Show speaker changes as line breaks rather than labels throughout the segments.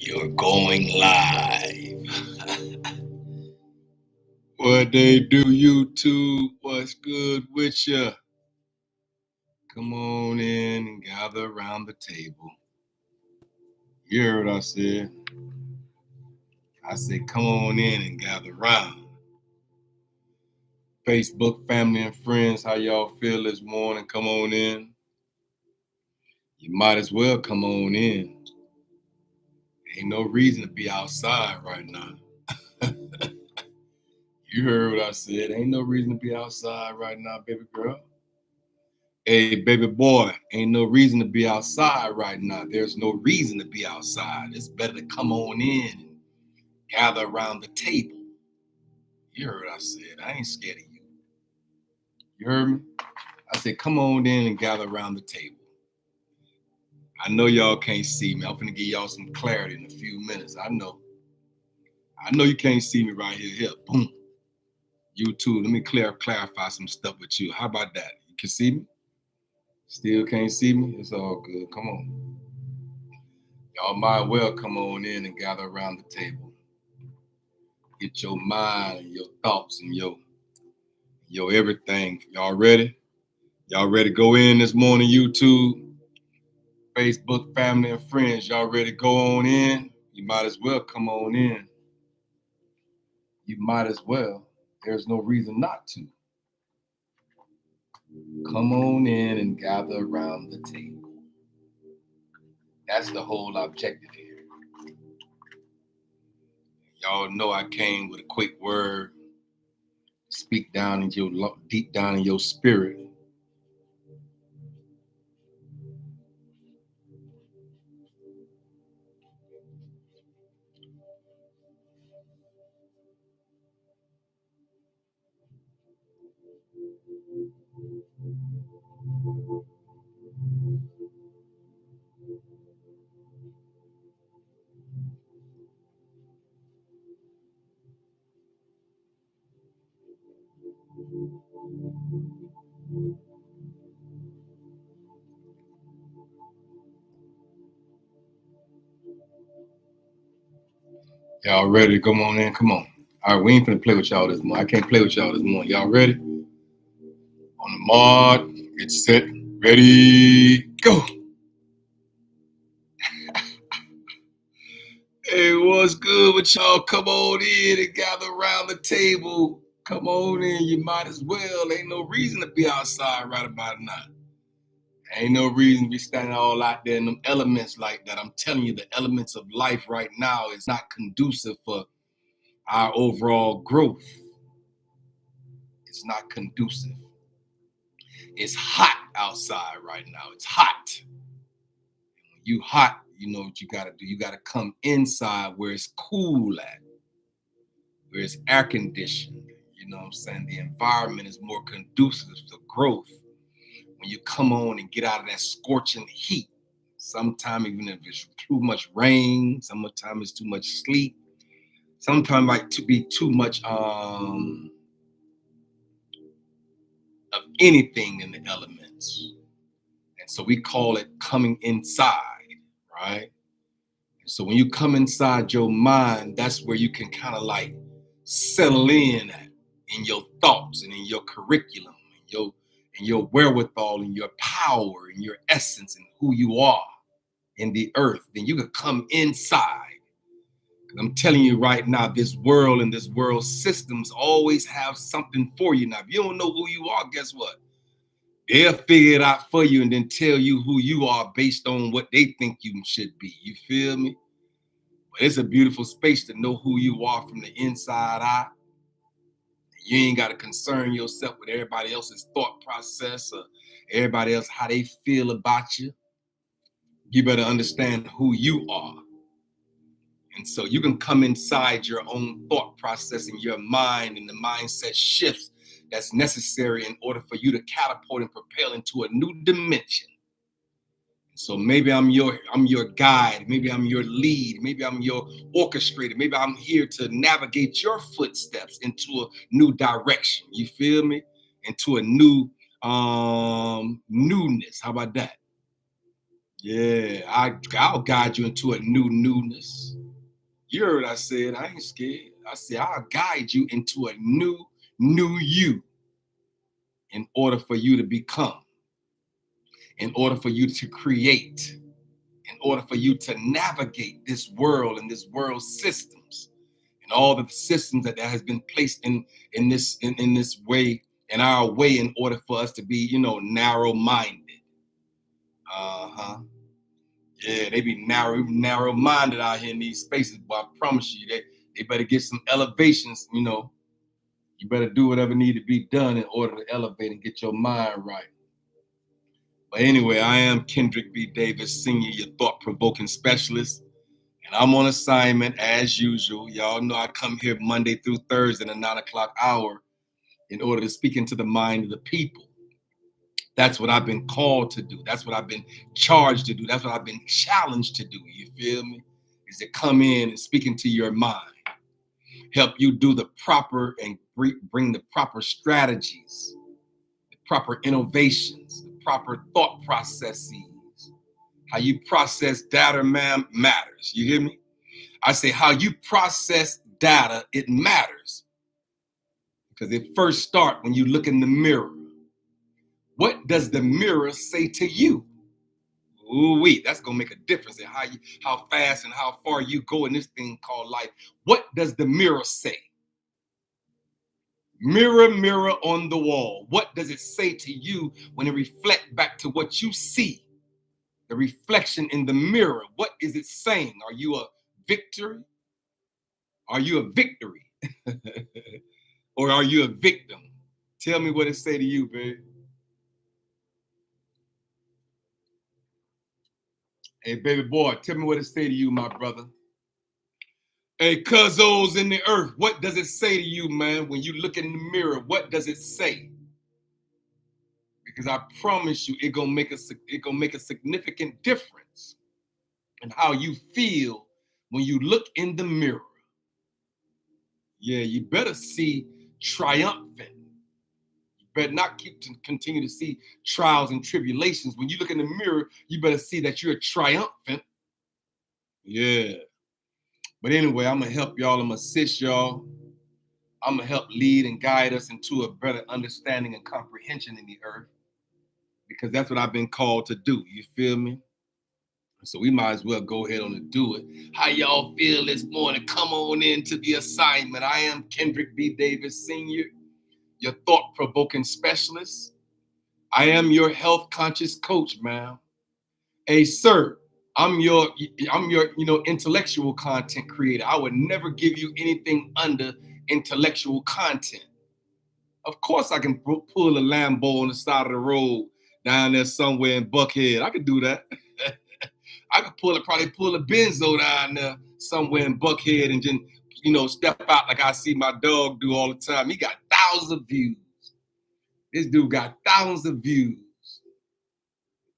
You're going live. What they do, YouTube? What's good with ya? Come on in and gather around the table. You heard what I said? I said, come on in and gather around. Facebook family and friends, how y'all feel this morning? Come on in. You might as well come on in. Ain't no reason to be outside right now. You heard what I said. Ain't no reason to be outside right now, baby girl. Hey, baby boy, ain't no reason to be outside right now. There's no reason to be outside. It's better to come on in and gather around the table. You heard what I said. I ain't scared of you. You heard me? I said, come on in and gather around the table. I know y'all can't see me. I'm finna give y'all some clarity in a few minutes. I know you can't see me right here. Here, boom. You too. Let me clarify some stuff with you. How about that? You can see me? Still can't see me? It's all good. Come on. Y'all might well come on in and gather around the table. Get your mind and your thoughts and your everything. Y'all ready? Y'all ready to go in this morning, YouTube? Facebook family and friends, y'all ready to go on in? You might as well come on in. You might as well. There's no reason not to. Come on in and gather around the table. That's the whole objective here. Y'all know I came with a quick word. Speak down into your deep down in your spirit. Y'all ready to come on in? Come on. All right, we ain't finna play with y'all this morning. I can't play with y'all this morning. Y'all ready? On the mark, get set, ready, go. Hey, what's good with y'all? Come on in and gather around the table. Come on in, you might as well. Ain't no reason to be outside right about now. Ain't no reason to be standing all out there in them elements like that. I'm telling you, the elements of life right now is not conducive for our overall growth. It's not conducive. It's hot outside right now. It's hot. And when you hot, you know what you gotta do. You gotta come inside where it's cool at, where it's air conditioned. You know what I'm saying? The environment is more conducive to growth. When you come on and get out of that scorching heat, sometimes even if it's too much rain, sometimes it's too much sleep, sometimes might to be too much of anything in the elements. And so we call it coming inside, right? So when you come inside your mind, that's where you can kind of like settle in your thoughts and in your curriculum and your wherewithal and your power and your essence and who you are in the earth. Then you can come inside. I'm telling you right now, this world and this world systems always have something for you. Now, if you don't know who you are, guess what? They'll figure it out for you and then tell you who you are based on what they think you should be. You feel me? But it's a beautiful space to know who you are from the inside out. You ain't got to concern yourself with everybody else's thought process or everybody else, how they feel about you. You better understand who you are. And so you can come inside your own thought process in your mind and the mindset shifts that's necessary in order for you to catapult and propel into a new dimension. So maybe I'm your guide, maybe I'm your lead, maybe I'm your orchestrator, maybe I'm here to navigate your footsteps into a new direction. You feel me? Into a new newness. How about that? Yeah, I'll guide you into a new newness. You heard what I said. I ain't scared. I said, I'll guide you into a new you in order for you to become, in order for you to create, in order for you to navigate this world and this world systems and all the systems that has been placed in this way, in our way, in order for us to be, narrow-minded. Yeah, they be narrow-minded out here in these spaces, but I promise you, they better get some elevations, You better do whatever need to be done in order to elevate and get your mind right. But anyway, I am Kendrick B. Davis, Sr., your thought-provoking specialist, and I'm on assignment as usual. Y'all know I come here Monday through Thursday in the 9 o'clock hour in order to speak into the mind of the people. That's what I've been called to do. That's what I've been charged to do. That's what I've been challenged to do. You feel me? Is to come in and speak into your mind. Help you do the proper and bring the proper strategies, the proper innovations, the proper thought processes. How you process data, man, matters. You hear me? I say how you process data, it matters. Because it first starts when you look in the mirror. What does the mirror say to you? Ooh-wee, that's gonna make a difference in how fast and how far you go in this thing called life. What does the mirror say? Mirror, mirror on the wall. What does it say to you when it reflects back to what you see? The reflection in the mirror. What is it saying? Are you a victory? Are you a victory? Or are you a victim? Tell me what it say to you, babe. Hey, baby boy, tell me what it say to you, my brother. Hey, cuzzos in the earth, what does it say to you, man? When you look in the mirror, what does it say? Because I promise you, it gonna make a significant difference in how you feel when you look in the mirror. Yeah, you better see triumphant. You better not continue to see trials and tribulations. When you look in the mirror, you better see that you're triumphant. Yeah. But anyway, I'm going to help y'all. I'm going to assist y'all. I'm going to help lead and guide us into a better understanding and comprehension in the earth. Because that's what I've been called to do. You feel me? So we might as well go ahead on and do it. How y'all feel this morning? Come on into the assignment. I am Kendrick B. Davis, Sr., your thought-provoking specialist. I am your health conscious coach, man. Hey, sir, I'm your intellectual content creator. I would never give you anything under intellectual content. Of course, I can pull a Lambo on the side of the road down there somewhere in Buckhead. I could do that. I could probably pull a Benzo down there somewhere in Buckhead and then, step out like I see my dog do all the time. He got thousands of views. This dude got thousands of views.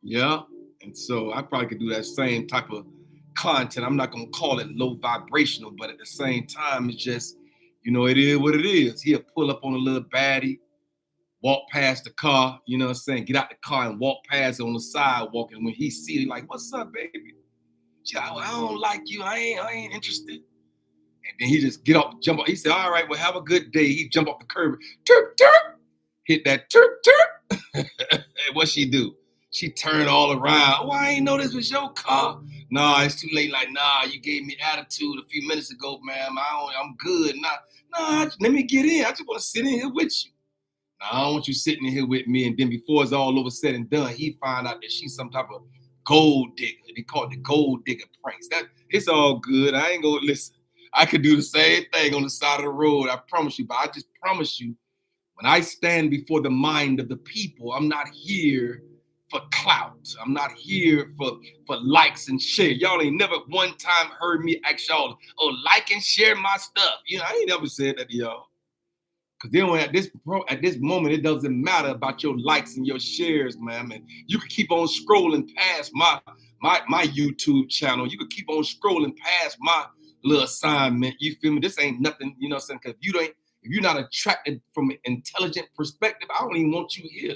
Yeah. And so I probably could do that same type of content. I'm not going to call it low vibrational, but at the same time, it's just, it is what it is. He'll pull up on a little baddie, walk past the car, get out the car and walk past it on the sidewalk. And when he see it, like, what's up, baby? She's like, I don't like you. I ain't interested. And then he just jump up. He said, all right, well, have a good day. He jump off the curb, turp, turp, hit that turp, turp. And what she do? She turned all around. Oh, I ain't know this was your car. Nah, it's too late. Like, nah, you gave me attitude a few minutes ago, ma'am. I'm good. Nah, let me get in. I just want to sit in here with you. Nah, I don't want you sitting in here with me. And then before it's all over said and done, he find out that she's some type of gold digger. They call it the gold digger pranks. It's all good. I ain't gonna listen. I could do the same thing on the side of the road. I promise you. But I just promise you, when I stand before the mind of the people, I'm not here for clout. I'm not here for likes and share. Y'all ain't never one time heard me ask y'all, like and share my stuff. I ain't never said that to y'all. Because then at this moment, it doesn't matter about your likes and your shares, man. And you can keep on scrolling past my YouTube channel. You can keep on scrolling past my little assignment. You feel me? This ain't nothing, you know what I'm saying? Because if you're not attracted from an intelligent perspective, I don't even want you here.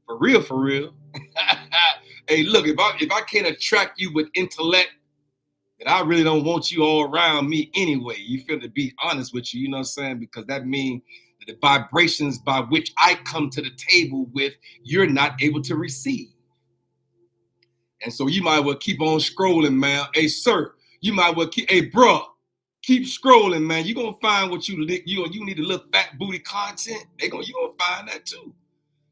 For real. Hey, look, if I can't attract you with intellect, that I really don't want you all around me anyway. You feel, to be honest with you, you know what I'm saying? Because that means that the vibrations by which I come to the table with, you're not able to receive. And so you might well keep on scrolling, man. Hey, sir, you might well keep, hey, bro, keep scrolling, man. You're going to find what you need a little fat booty content. You're going to find that too.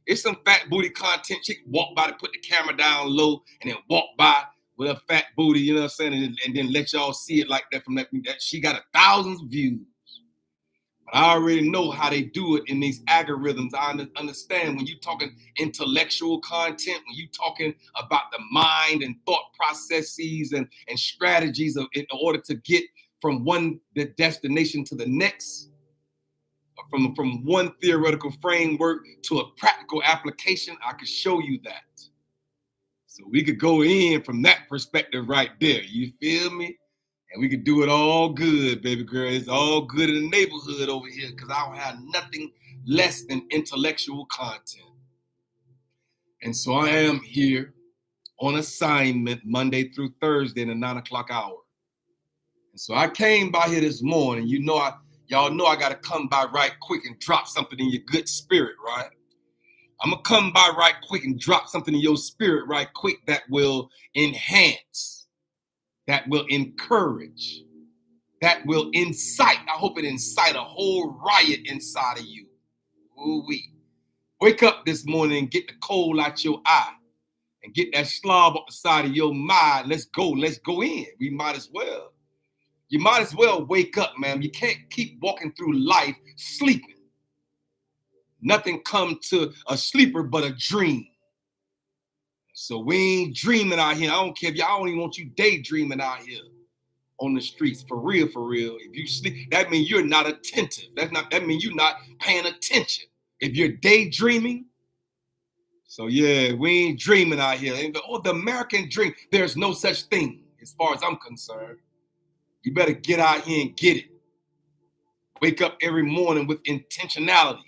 It's some fat booty content. Chick walk by to put the camera down low and then walk by with a fat booty, you know what I'm saying? And then let y'all see it like that from that she got 1,000 views. But I already know how they do it in these algorithms. I understand when you're talking intellectual content, when you're talking about the mind and thought processes and strategies in order to get from one destination to the next, from one theoretical framework to a practical application, I could show you that. So we could go in from that perspective right there. You feel me? And we could do it all good, baby girl. It's all good in the neighborhood over here because I don't have nothing less than intellectual content. And so I am here on assignment Monday through Thursday in the 9 o'clock hour. And so I came by here this morning. Y'all know I got to come by right quick and drop something in your good spirit, right? I'm going to come by right quick and drop something in your spirit right quick that will enhance, that will encourage, that will incite. I hope it incite a whole riot inside of you. Ooh-wee. Wake up this morning and get the coal out your eye and get that slob up the side of your mind. Let's go in. We might as well. You might as well wake up, man. You can't keep walking through life sleeping. Nothing come to a sleeper but a dream. So we ain't dreaming out here. I don't care if y'all don't even want you daydreaming out here on the streets. For real, for real. If you sleep, that means you're not attentive. That means you're not paying attention. If you're daydreaming, so yeah, we ain't dreaming out here. Oh, the American dream. There's no such thing as far as I'm concerned. You better get out here and get it. Wake up every morning with intentionality.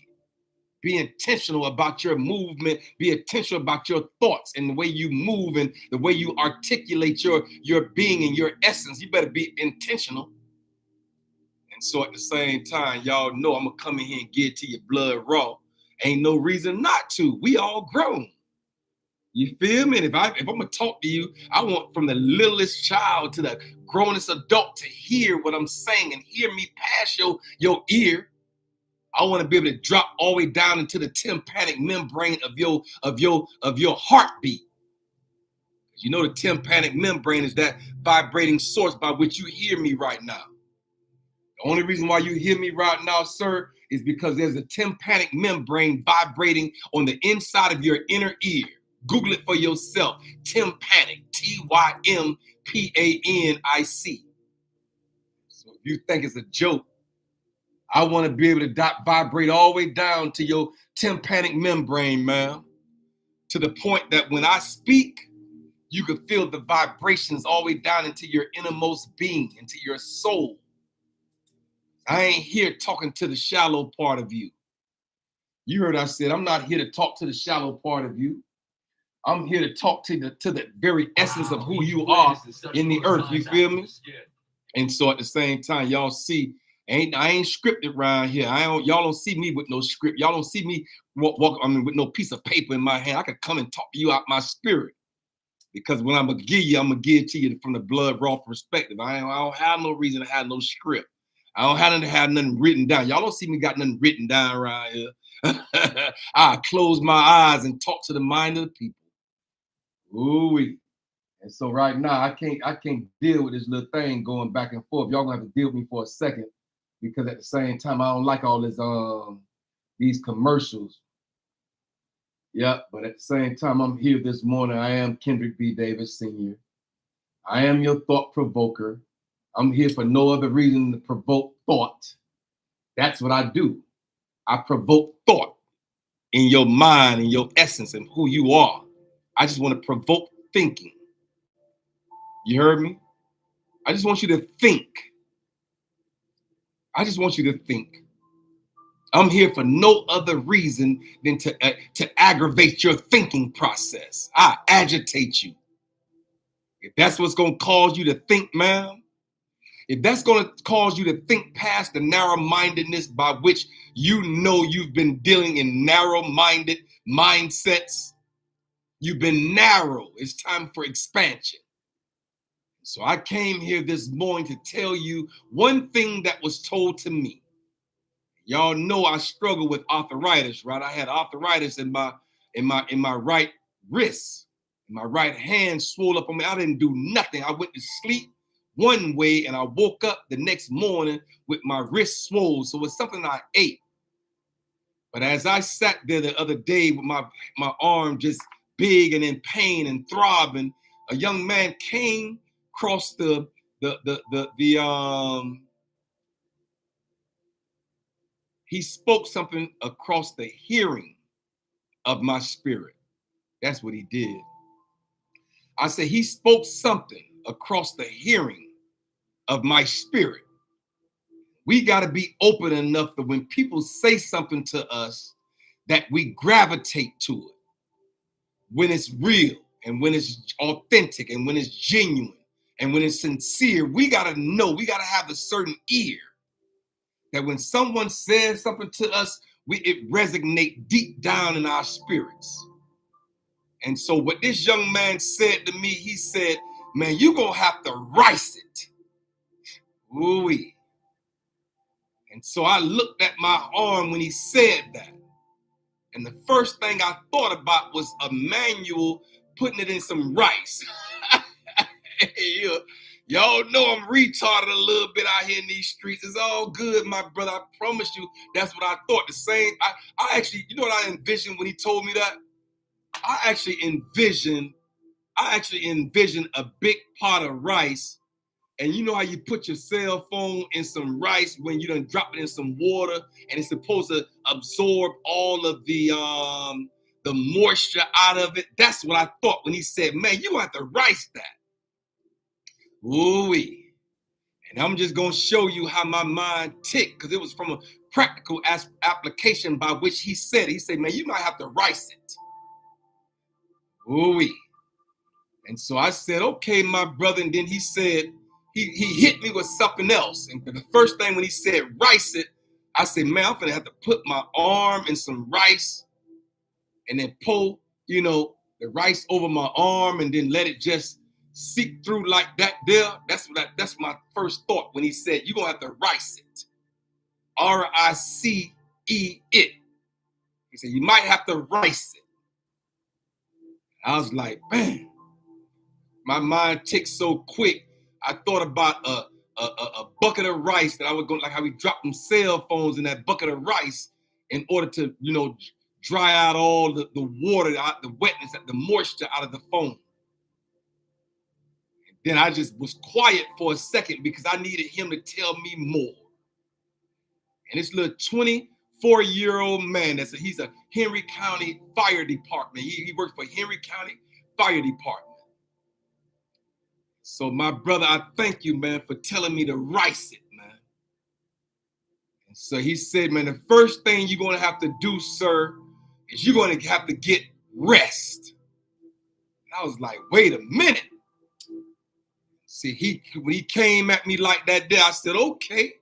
Be intentional about your movement. Be intentional about your thoughts and the way you move and the way you articulate your being and your essence. You better be intentional. And so at the same time, y'all know I'm going to come in here and get to your blood raw. Ain't no reason not to. We all grown. You feel me? And if I'm going to talk to you, I want from the littlest child to the grownest adult to hear what I'm saying and hear me pass your ear. I want to be able to drop all the way down into the tympanic membrane of your heartbeat. You know the tympanic membrane is that vibrating source by which you hear me right now. The only reason why you hear me right now, sir, is because there's a tympanic membrane vibrating on the inside of your inner ear. Google it for yourself. Tympanic, Tympanic. So if you think it's a joke, I want to be able to vibrate all the way down to your tympanic membrane, man. To the point that when I speak, you can feel the vibrations all the way down into your innermost being, into your soul. I ain't here talking to the shallow part of you. You heard I said, I'm not here to talk to the shallow part of you. I'm here to talk to the very essence of who you are in the earth. You feel me? And so at the same time, y'all see, I ain't scripted around here. Y'all don't see me with no script. Y'all don't see me with no piece of paper in my hand. I could come and talk to you out my spirit. Because when I'm gonna give it to you from the blood raw perspective. I don't have no reason to have no script. I don't have nothing written down. Y'all don't see me got nothing written down around here. I close my eyes and talk to the mind of the people. Ooh-wee. And so right now, I can't deal with this little thing going back and forth. Y'all gonna have to deal with me for a second, because at the same time, I don't like all this these commercials. Yeah, but at the same time, I'm here this morning. I am Kendrick B. Davis Sr. I am your thought provoker. I'm here for no other reason to provoke thought. That's what I do. I provoke thought in your mind and your essence and who you are. I just want to provoke thinking. You heard me? I just want you to think. I just want you to think. I'm here for no other reason than to aggravate your thinking process. I agitate you. If that's what's going to cause you to think, ma'am, if that's going to cause you to think past the narrow-mindedness by which you know you've been dealing in narrow-minded mindsets, you've been narrow. It's time for expansion. So I came here this morning to tell you one thing that was told to me. Y'all know I struggle with arthritis, right? I had arthritis in my right wrist. My right hand swole up on me. I didn't do nothing. I went to sleep one way and I woke up the next morning with my wrist swollen. So it's something I ate. But as I sat there the other day with my arm just big and in pain and throbbing, a young man came across he spoke something across the hearing of my spirit. That's what he did. I said, he spoke something across the hearing of my spirit. We got to be open enough that when people say something to us, that we gravitate to it. When it's real and when it's authentic and when it's genuine and when it's sincere, we got to know, we got to have a certain ear that when someone says something to us, it resonates deep down in our spirits. And so what this young man said to me, he said, man, you're going to have to rice it. Ooh-wee. And so I looked at my arm when he said that. And the first thing I thought about was a manual putting it in some rice. Y'all know I'm retarded a little bit out here in these streets. It's all good, my brother. I promise you, that's what I thought. The same. I actually, you know what I envisioned when he told me that? I actually envisioned a big pot of rice. And you know how you put your cell phone in some rice when you done drop it in some water and it's supposed to absorb all of the moisture out of it? That's what I thought when he said, man, you have to rice that. Ooh-wee. And I'm just going to show you how my mind ticked, because it was from a practical application by which he said, man, you might have to rice it. Ooh-wee. And so I said, okay, my brother. And then he said, he hit me with something else. And the first thing when he said rice it, I said, man, I'm going to have to put my arm in some rice and then pull, the rice over my arm and then let it just seep through like that there. That's my first thought when he said, you're going to have to rice it. R-I-C-E it. He said, you might have to rice it. I was like, man, my mind ticked so quick. I thought about a bucket of rice that I would go, like how we drop them cell phones in that bucket of rice in order to, dry out all the water, out the wetness, the moisture out of the phone. And then I just was quiet for a second because I needed him to tell me more. And this little 24-year-old man, he's a Henry County Fire Department. He works for Henry County Fire Department. So my brother, I thank you, man, for telling me to rice it, man. And so he said, man, the first thing you're going to have to do, sir, is you're going to have to get rest. And I was like, wait a minute. See, when he came at me like that there, I said, okay.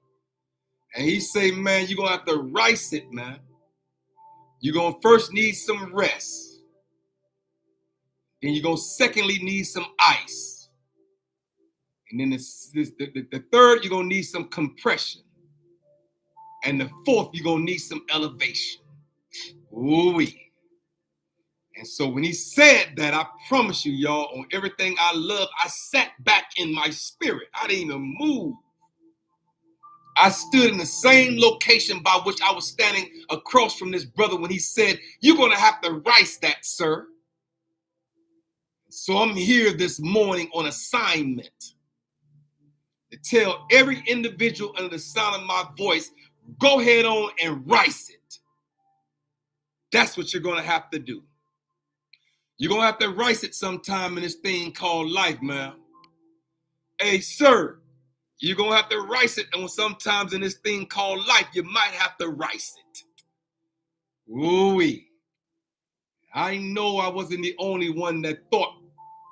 And he said, man, you're going to have to rice it, man. You're going to first need some rest. Then you're going to secondly need some ice. And then the third, you're going to need some compression. And the fourth, you're going to need some elevation. Ooh-wee. And so when he said that, I promise you, y'all, on everything I love, I sat back in my spirit. I didn't even move. I stood in the same location by which I was standing across from this brother when he said, you're going to have to rice that, sir. So I'm here this morning on assignment to tell every individual under the sound of my voice, go ahead on and rice it. That's what you're going to have to do. You're going to have to rice it sometime in this thing called life, man. Hey, sir, you're going to have to rice it. And sometimes in this thing called life, you might have to rice it. Ooh-wee. I know I wasn't the only one that thought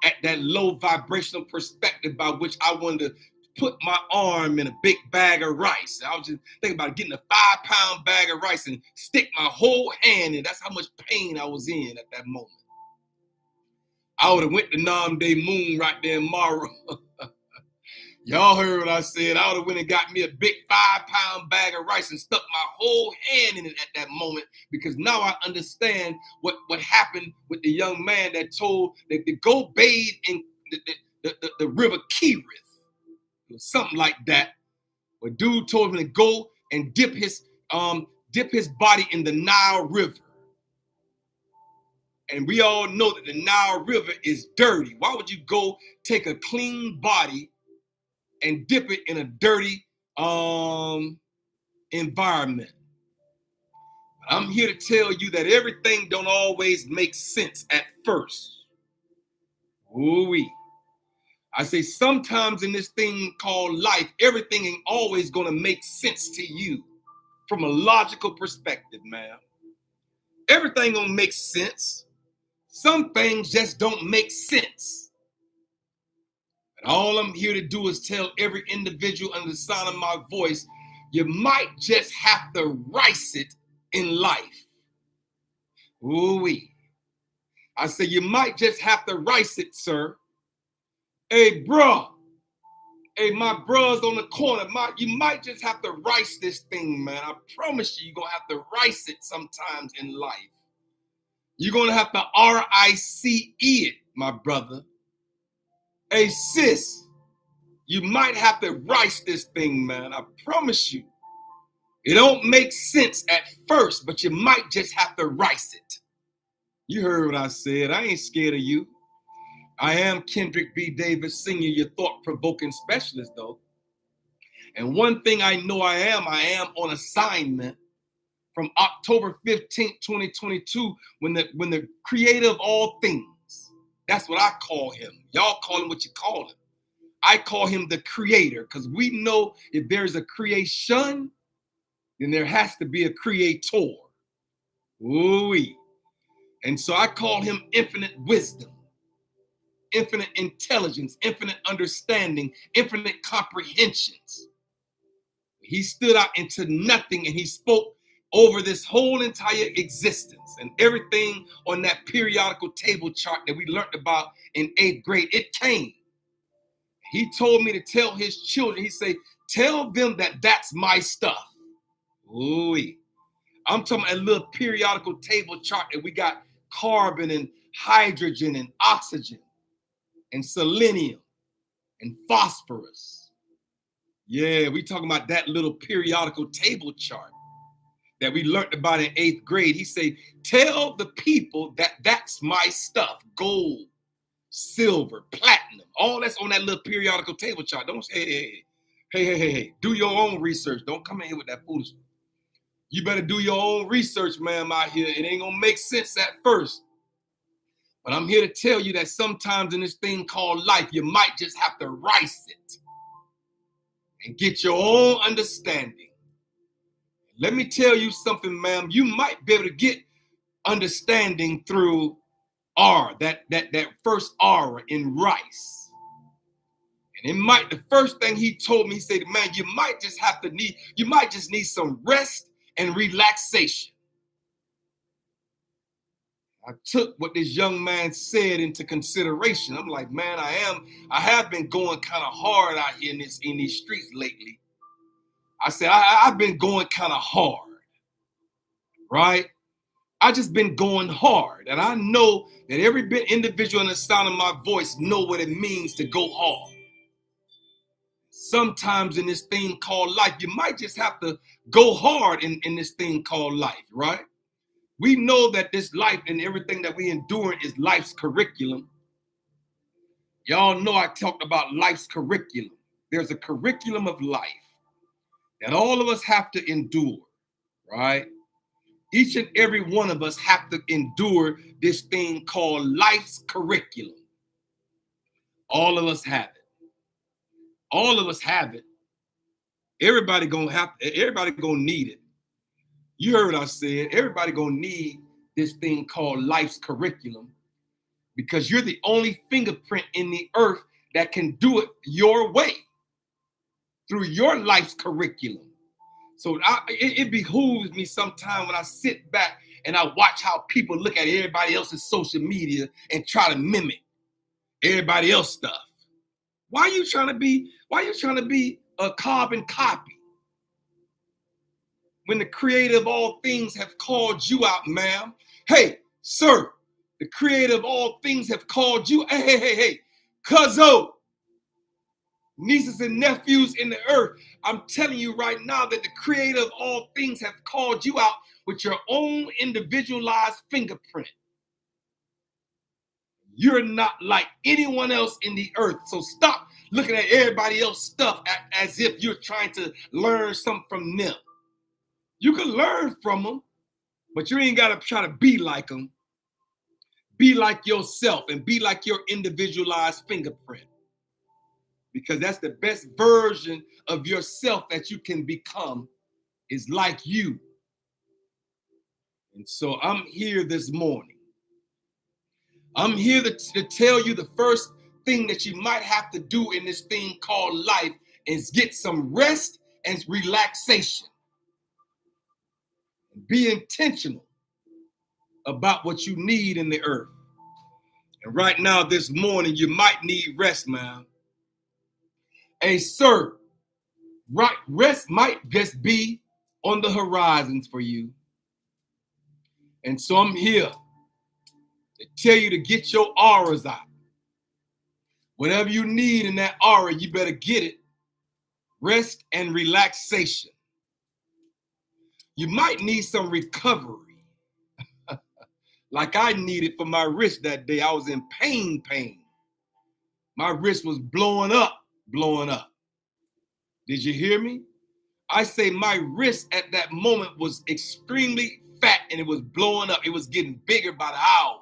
at that low vibrational perspective by which I wanted to put my arm in a big bag of rice. I was just thinking about getting a 5-pound bag of rice and stick my whole hand in. That's how much pain I was in at that moment. I would have went to Nam Day Moon right there in Morrow. Y'all heard what I said. I would have went and got me a big 5-pound bag of rice and stuck my whole hand in it at that moment, because now I understand what happened with the young man that told that to go bathe in the river Kerith. It was something like that. Where dude told him to go and dip his body in the Nile River. And we all know that the Nile River is dirty. Why would you go take a clean body and dip it in a dirty environment? I'm here to tell you that everything don't always make sense at first. Ooh-wee. I say sometimes in this thing called life, everything ain't always gonna make sense to you from a logical perspective, man. Everything gonna make sense. Some things just don't make sense. And all I'm here to do is tell every individual under the sound of my voice, you might just have to rice it in life. Ooh-wee. I say you might just have to rice it, sir. Hey, bro. Hey, my bros on the corner, you might just have to rice this thing, man. I promise you're going to have to rice it sometimes in life. You're going to have to RICE it, my brother. Hey, sis, you might have to rice this thing, man. I promise you. It don't make sense at first, but you might just have to rice it. You heard what I said. I ain't scared of you. I am Kendrick B. Davis, Sr., your thought-provoking specialist, though. And one thing I know I am on assignment from October 15th, 2022, when the creator of all things, that's what I call him. Y'all call him what you call him. I call him the creator, because we know if there's a creation, then there has to be a creator. Ooh-wee. And so I call him infinite wisdom, infinite intelligence, infinite understanding, infinite comprehensions. He stood out into nothing and he spoke over this whole entire existence, and everything on that periodical table chart that we learned about in 8th grade, it came. He told me to tell his children, he said, tell them that that's my stuff. Ooh, I'm talking about a little periodical table chart that we got carbon and hydrogen and oxygen and selenium and phosphorus. Yeah, we talking about that little periodical table chart that we learned about in 8th grade. He said, tell the people that that's my stuff. Gold, silver, platinum, all that's on that little periodical table chart. Don't say, hey. Do your own research. Don't come in here with that foolishness. You better do your own research, ma'am, out here. It ain't gonna make sense at first. But I'm here to tell you that sometimes in this thing called life, you might just have to rice it and get your own understanding. Let me tell you something, ma'am. You might be able to get understanding through R, that first aura in rice. And the first thing he told me, he said, man, you might just need some rest and relaxation. I took what this young man said into consideration. I'm like, man, I have been going kind of hard out here in these streets lately. I said, I've been going kind of hard, right? I just been going hard. And I know that every individual in the sound of my voice know what it means to go hard. Sometimes in this thing called life, you might just have to go hard in this thing called life, right? We know that this life and everything that we endure is life's curriculum. Y'all know I talked about life's curriculum. There's a curriculum of life that all of us have to endure, right? Each and every one of us have to endure this thing called life's curriculum. All of us have it. All of us have it. Everybody gonna need it. You heard what I said. Everybody gonna need this thing called life's curriculum. because you're the only fingerprint in the earth that can do it your way through your life's curriculum. So it behooves me sometimes when I sit back and I watch how people look at everybody else's social media and try to mimic everybody else's stuff. Why are you trying to be a carbon copy when the creator of all things have called you out, ma'am? Hey, sir, the creator of all things have called you. Hey, cuzzo, nieces and nephews in the earth. I'm telling you right now that the creator of all things have called you out with your own individualized fingerprint. You're not like anyone else in the earth. So stop looking at everybody else's stuff as if you're trying to learn something from them. You can learn from them, but you ain't got to try to be like them. Be like yourself and be like your individualized fingerprint. Because that's the best version of yourself that you can become, is like you. And so I'm here this morning. I'm here to tell you the first thing that you might have to do in this thing called life is get some rest and relaxation. Be intentional about what you need in the earth. And right now, this morning, you might need rest, man. Hey, sir, right, rest might just be on the horizons for you. And so I'm here to tell you to get your auras out. Whatever you need in that aura, you better get it. Rest and relaxation. You might need some recovery. Like I needed for my wrist that day. I was in pain. My wrist was blowing up. Did you hear me? I say my wrist at that moment was extremely fat and it was blowing up. It was getting bigger by the hour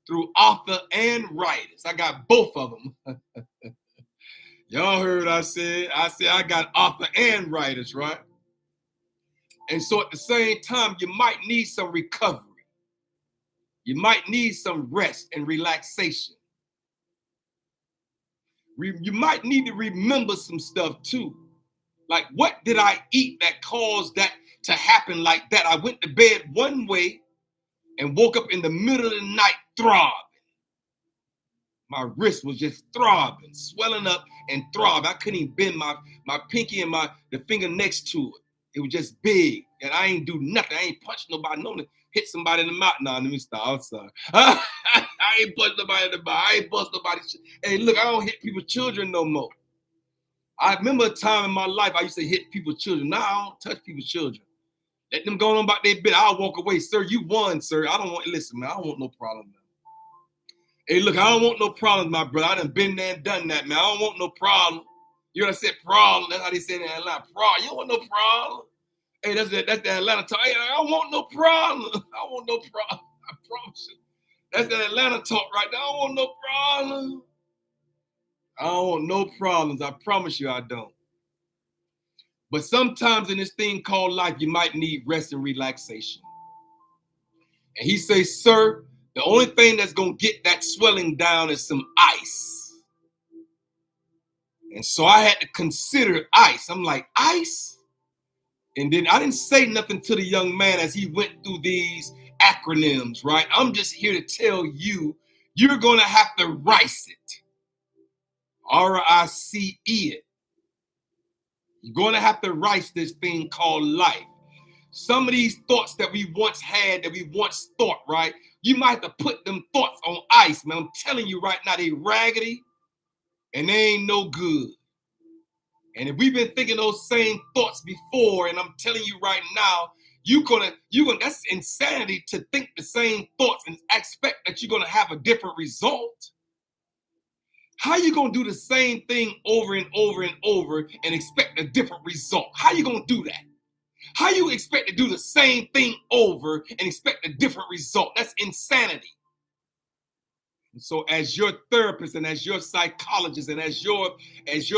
through arthritis. I got both of them. Y'all heard I said I got arthritis, right? And so at the same time, you might need some recovery. You might need some rest and relaxation. You might need to remember some stuff too. Like, what did I eat that caused that to happen like that? I went to bed one way and woke up in the middle of the night throbbing. My wrist was just throbbing, swelling up and throbbing. I couldn't even bend my pinky and the finger next to it. It was just big, and I ain't do nothing. I ain't punched nobody. No, hit somebody in the mouth. Nah, let me stop. I'm sorry. I ain't punched nobody in the mouth. I ain't bust nobody. Hey, look, I don't hit people's children no more. I remember a time in my life I used to hit people's children. Now I don't touch people's children. Let them go on about their bit. I'll walk away. Sir, you won, sir. Listen, man, I don't want no problem, man. Hey, look, I don't want no problems, my brother. I done been there and done that, man. I don't want no problem. You know what I said? Problem. That's how they say it in Atlanta. Problem. You don't want no problem. Hey, that's the Atlanta talk. Hey, I don't want no problem. I don't want no problem. I promise you. That's the Atlanta talk right there. I don't want no problem. I don't want no problems. I promise you I don't. But sometimes in this thing called life, you might need rest and relaxation. And he says, sir, the only thing that's going to get that swelling down is some ice. And so I had to consider ice. I'm like, ice? And then I didn't say nothing to the young man as he went through these acronyms, right? I'm just here to tell you, you're going to have to rice it. R-I-C-E it. You're going to have to rice this thing called life. Some of these thoughts that we once had, that we once thought, right? You might have to put them thoughts on ice, man. I'm telling you right now, they raggedy and they ain't no good. And if we've been thinking those same thoughts before, and I'm telling you right now, that's insanity to think the same thoughts and expect that you're gonna have a different result. How you gonna do the same thing over and over and over and expect a different result? How you gonna do that? How you expect to do the same thing over and expect a different result? That's insanity. So as your therapist and as your psychologist and as your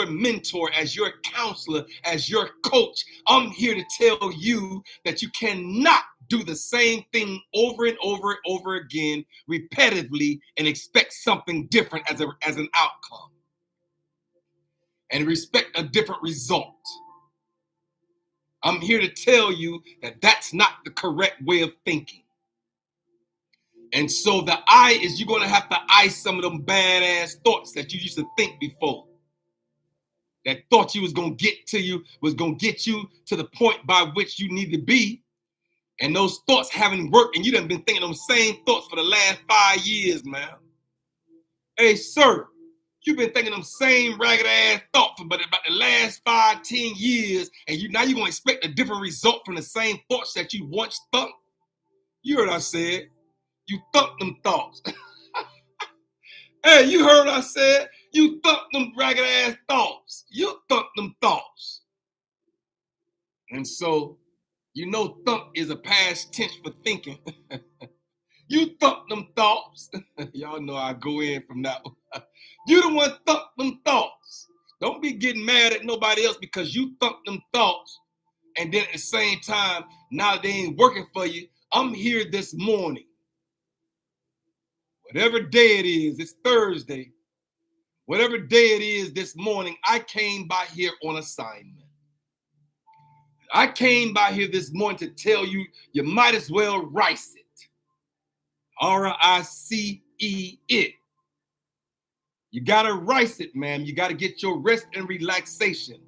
mentor, as your counselor, as your coach, I'm here to tell you that you cannot do the same thing over and over and over again repetitively and expect something different as an outcome and expect a different result. I'm here to tell you that that's not the correct way of thinking. And so the I is you're going to have to ice some of them badass thoughts that you used to think before. That thought you was going to get to you, was going to get you to the point by which you need to be. And those thoughts haven't worked, and you done been thinking those same thoughts for the last 5 years, man. Hey, sir, you've been thinking them same ragged ass thoughts for about the last 5, 10 years, and now you're going to expect a different result from the same thoughts that you once thought. You heard what I said. You thought them thoughts. Hey, you heard what I said. You thought them ragged ass thoughts. You thought them thoughts. And so, you know, thump is a past tense for thinking. You thump them thoughts. Y'all know I go in from that one. You the one thump them thoughts. Don't be getting mad at nobody else because you thump them thoughts. And then at the same time, now they ain't working for you. I'm here this morning. Whatever day it is, it's Thursday. Whatever day it is this morning, I came by here on assignment. I came by here this morning to tell you, you might as well rice it. R-I-C-E it. You got to rice it, man. You got to get your rest and relaxation.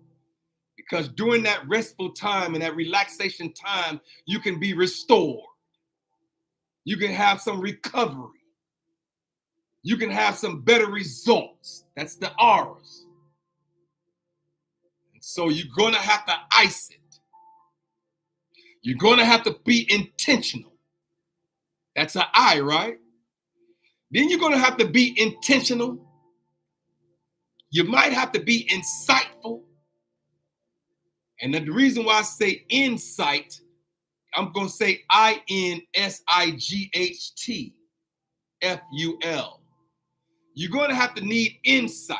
Because during that restful time and that relaxation time, you can be restored. You can have some recovery. You can have some better results. That's the R's. And so you're going to have to ice it. You're going to have to be intentional. That's an I, right? Then you're going to have to be intentional. You might have to be insightful. And the reason why I say insight, I'm going to say INSIGHTFUL. You're going to have to need insight.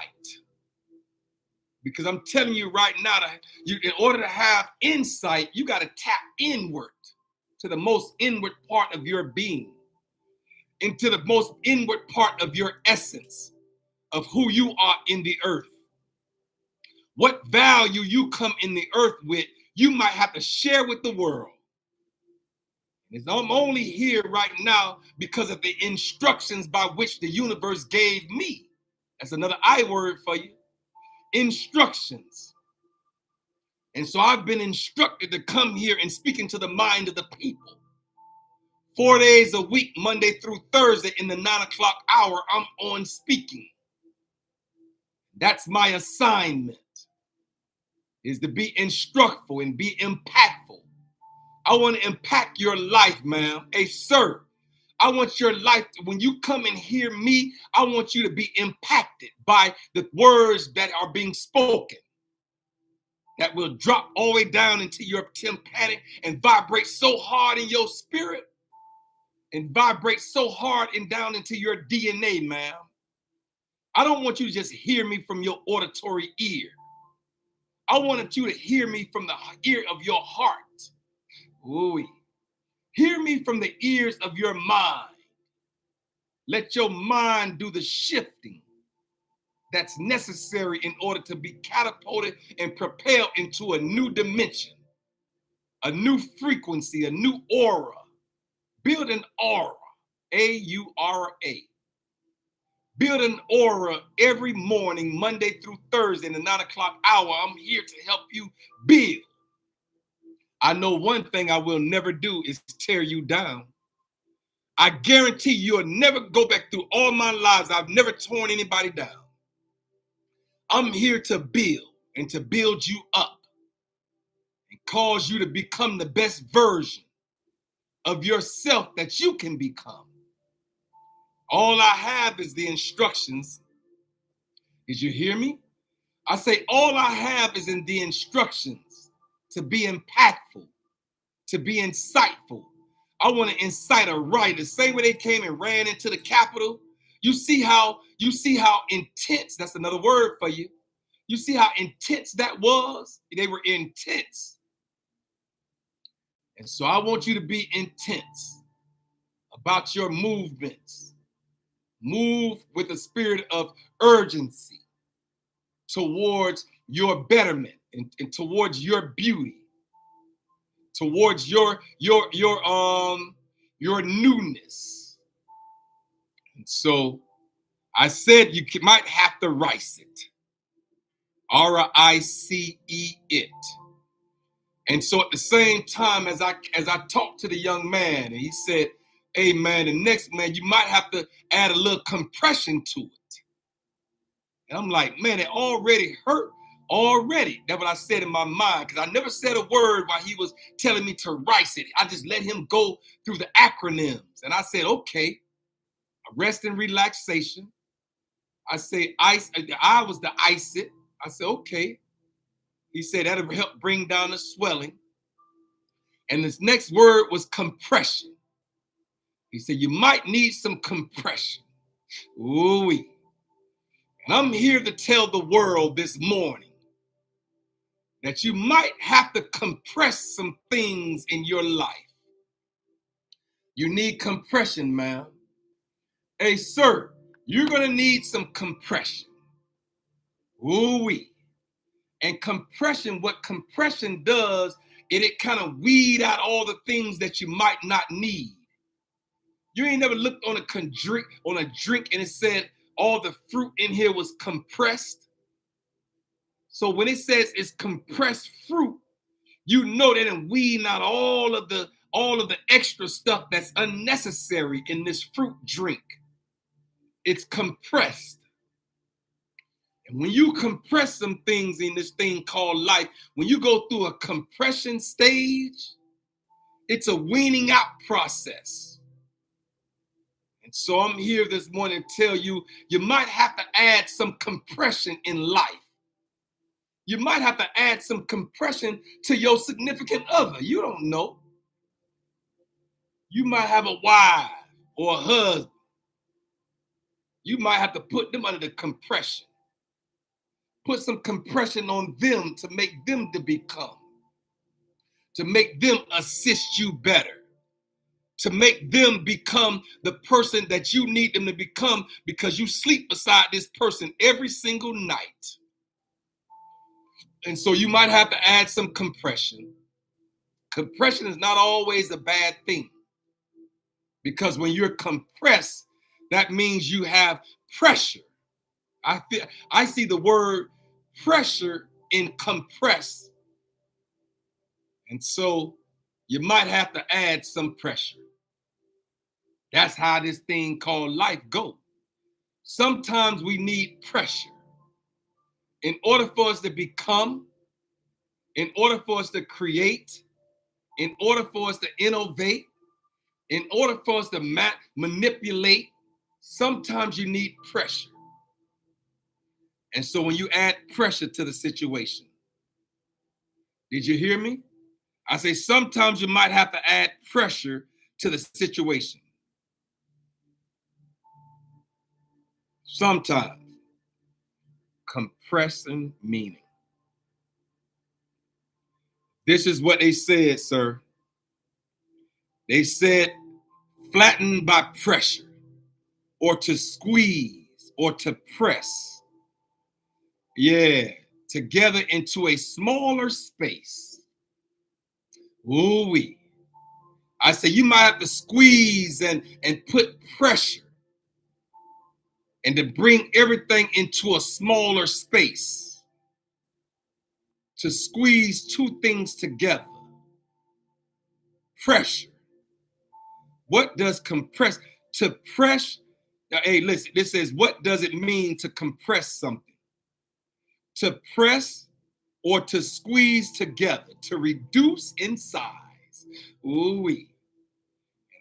Because I'm telling you right now, that in order to have insight, you got to tap inward to the most inward part of your being, into the most inward part of your essence of who you are in the earth. What value you come in the earth with, you might have to share with the world. I'm only here right now because of the instructions by which the universe gave me. That's another I word for you. Instructions. And so I've been instructed to come here and speak into the mind of the people. 4 days a week, Monday through Thursday in the 9 o'clock hour, I'm on speaking. That's my assignment, is to be instructful and be impactful. I want to impact your life, ma'am. Hey, sir, I want your life, when you come and hear me, I want you to be impacted by the words that are being spoken, that will drop all the way down into your tympanic and vibrate so hard in your spirit and vibrate so hard and down into your DNA, ma'am. I don't want you to just hear me from your auditory ear. I wanted you to hear me from the ear of your heart. Ooh. Hear me from the ears of your mind. Let your mind do the shifting that's necessary in order to be catapulted and propelled into a new dimension, a new frequency, a new aura. Build an aura, A-U-R-A. Build an aura every morning, Monday through Thursday in the 9 o'clock hour. I'm here to help you build. I know one thing I will never do is tear you down. I guarantee you'll never go back through all my lives. I've never torn anybody down. I'm here to build and to build you up and cause you to become the best version of yourself that you can become. All I have is the instructions. Did you hear me? I say all I have is in the instructions to be impactful, to be insightful. I want to incite a riot. The same way they came and ran into the Capitol, You see how intense, that's another word for you. You see how intense that was? They were intense. And so I want you to be intense about your movements. Move with a spirit of urgency towards your betterment and towards your beauty, towards your newness. And so I said you might have to rice it. RICE it. And so at the same time as I talked to the young man, and he said, hey man, the next man, you might have to add a little compression to it. And I'm like, man, it already hurt already. That's what I said in my mind, because I never said a word while he was telling me to rice it. I just let him go through the acronyms. And I said, okay, rest and relaxation. I say I was the ice it. I said, okay. He said that'll help bring down the swelling. And this next word was compression. He said, you might need some compression. Ooh-wee. And I'm here to tell the world this morning that you might have to compress some things in your life. You need compression, ma'am. Hey, sir, you're going to need some compression. Ooh-wee. And compression, what compression does, it kind of weed out all the things that you might not need. You ain't never looked on a drink and it said all the fruit in here was compressed. So when it says it's compressed fruit, you know that it weeding out all of the extra stuff that's unnecessary in this fruit drink. It's compressed. And when you compress some things in this thing called life, when you go through a compression stage, it's a weaning out process. And so I'm here this morning to tell you, you might have to add some compression in life. You might have to add some compression to your significant other. You don't know. You might have a wife or a husband. You might have to put them under the compression. Put some compression on them to make them to become. To make them assist you better. To make them become the person that you need them to become, because you sleep beside this person every single night. And so you might have to add some compression. Compression is not always a bad thing, because when you're compressed, that means you have pressure. I see the word pressure in compress. And so you might have to add some pressure. That's how this thing called life goes. Sometimes we need pressure in order for us to become, in order for us to create, in order for us to innovate, in order for us to manipulate. Sometimes you need pressure. And so when you add pressure to the situation, did you hear me? I say sometimes you might have to add pressure to the situation. Sometimes. Compressing meaning. This is what they said, sir. They said flattened by pressure, or to squeeze, or to press. Yeah, together into a smaller space. Ooh-wee. I say you might have to squeeze and put pressure and to bring everything into a smaller space. To squeeze two things together. Pressure. What does compress? To press. Hey, listen, this says, what does it mean to compress something? To press or to squeeze together, to reduce in size. Ooh-wee.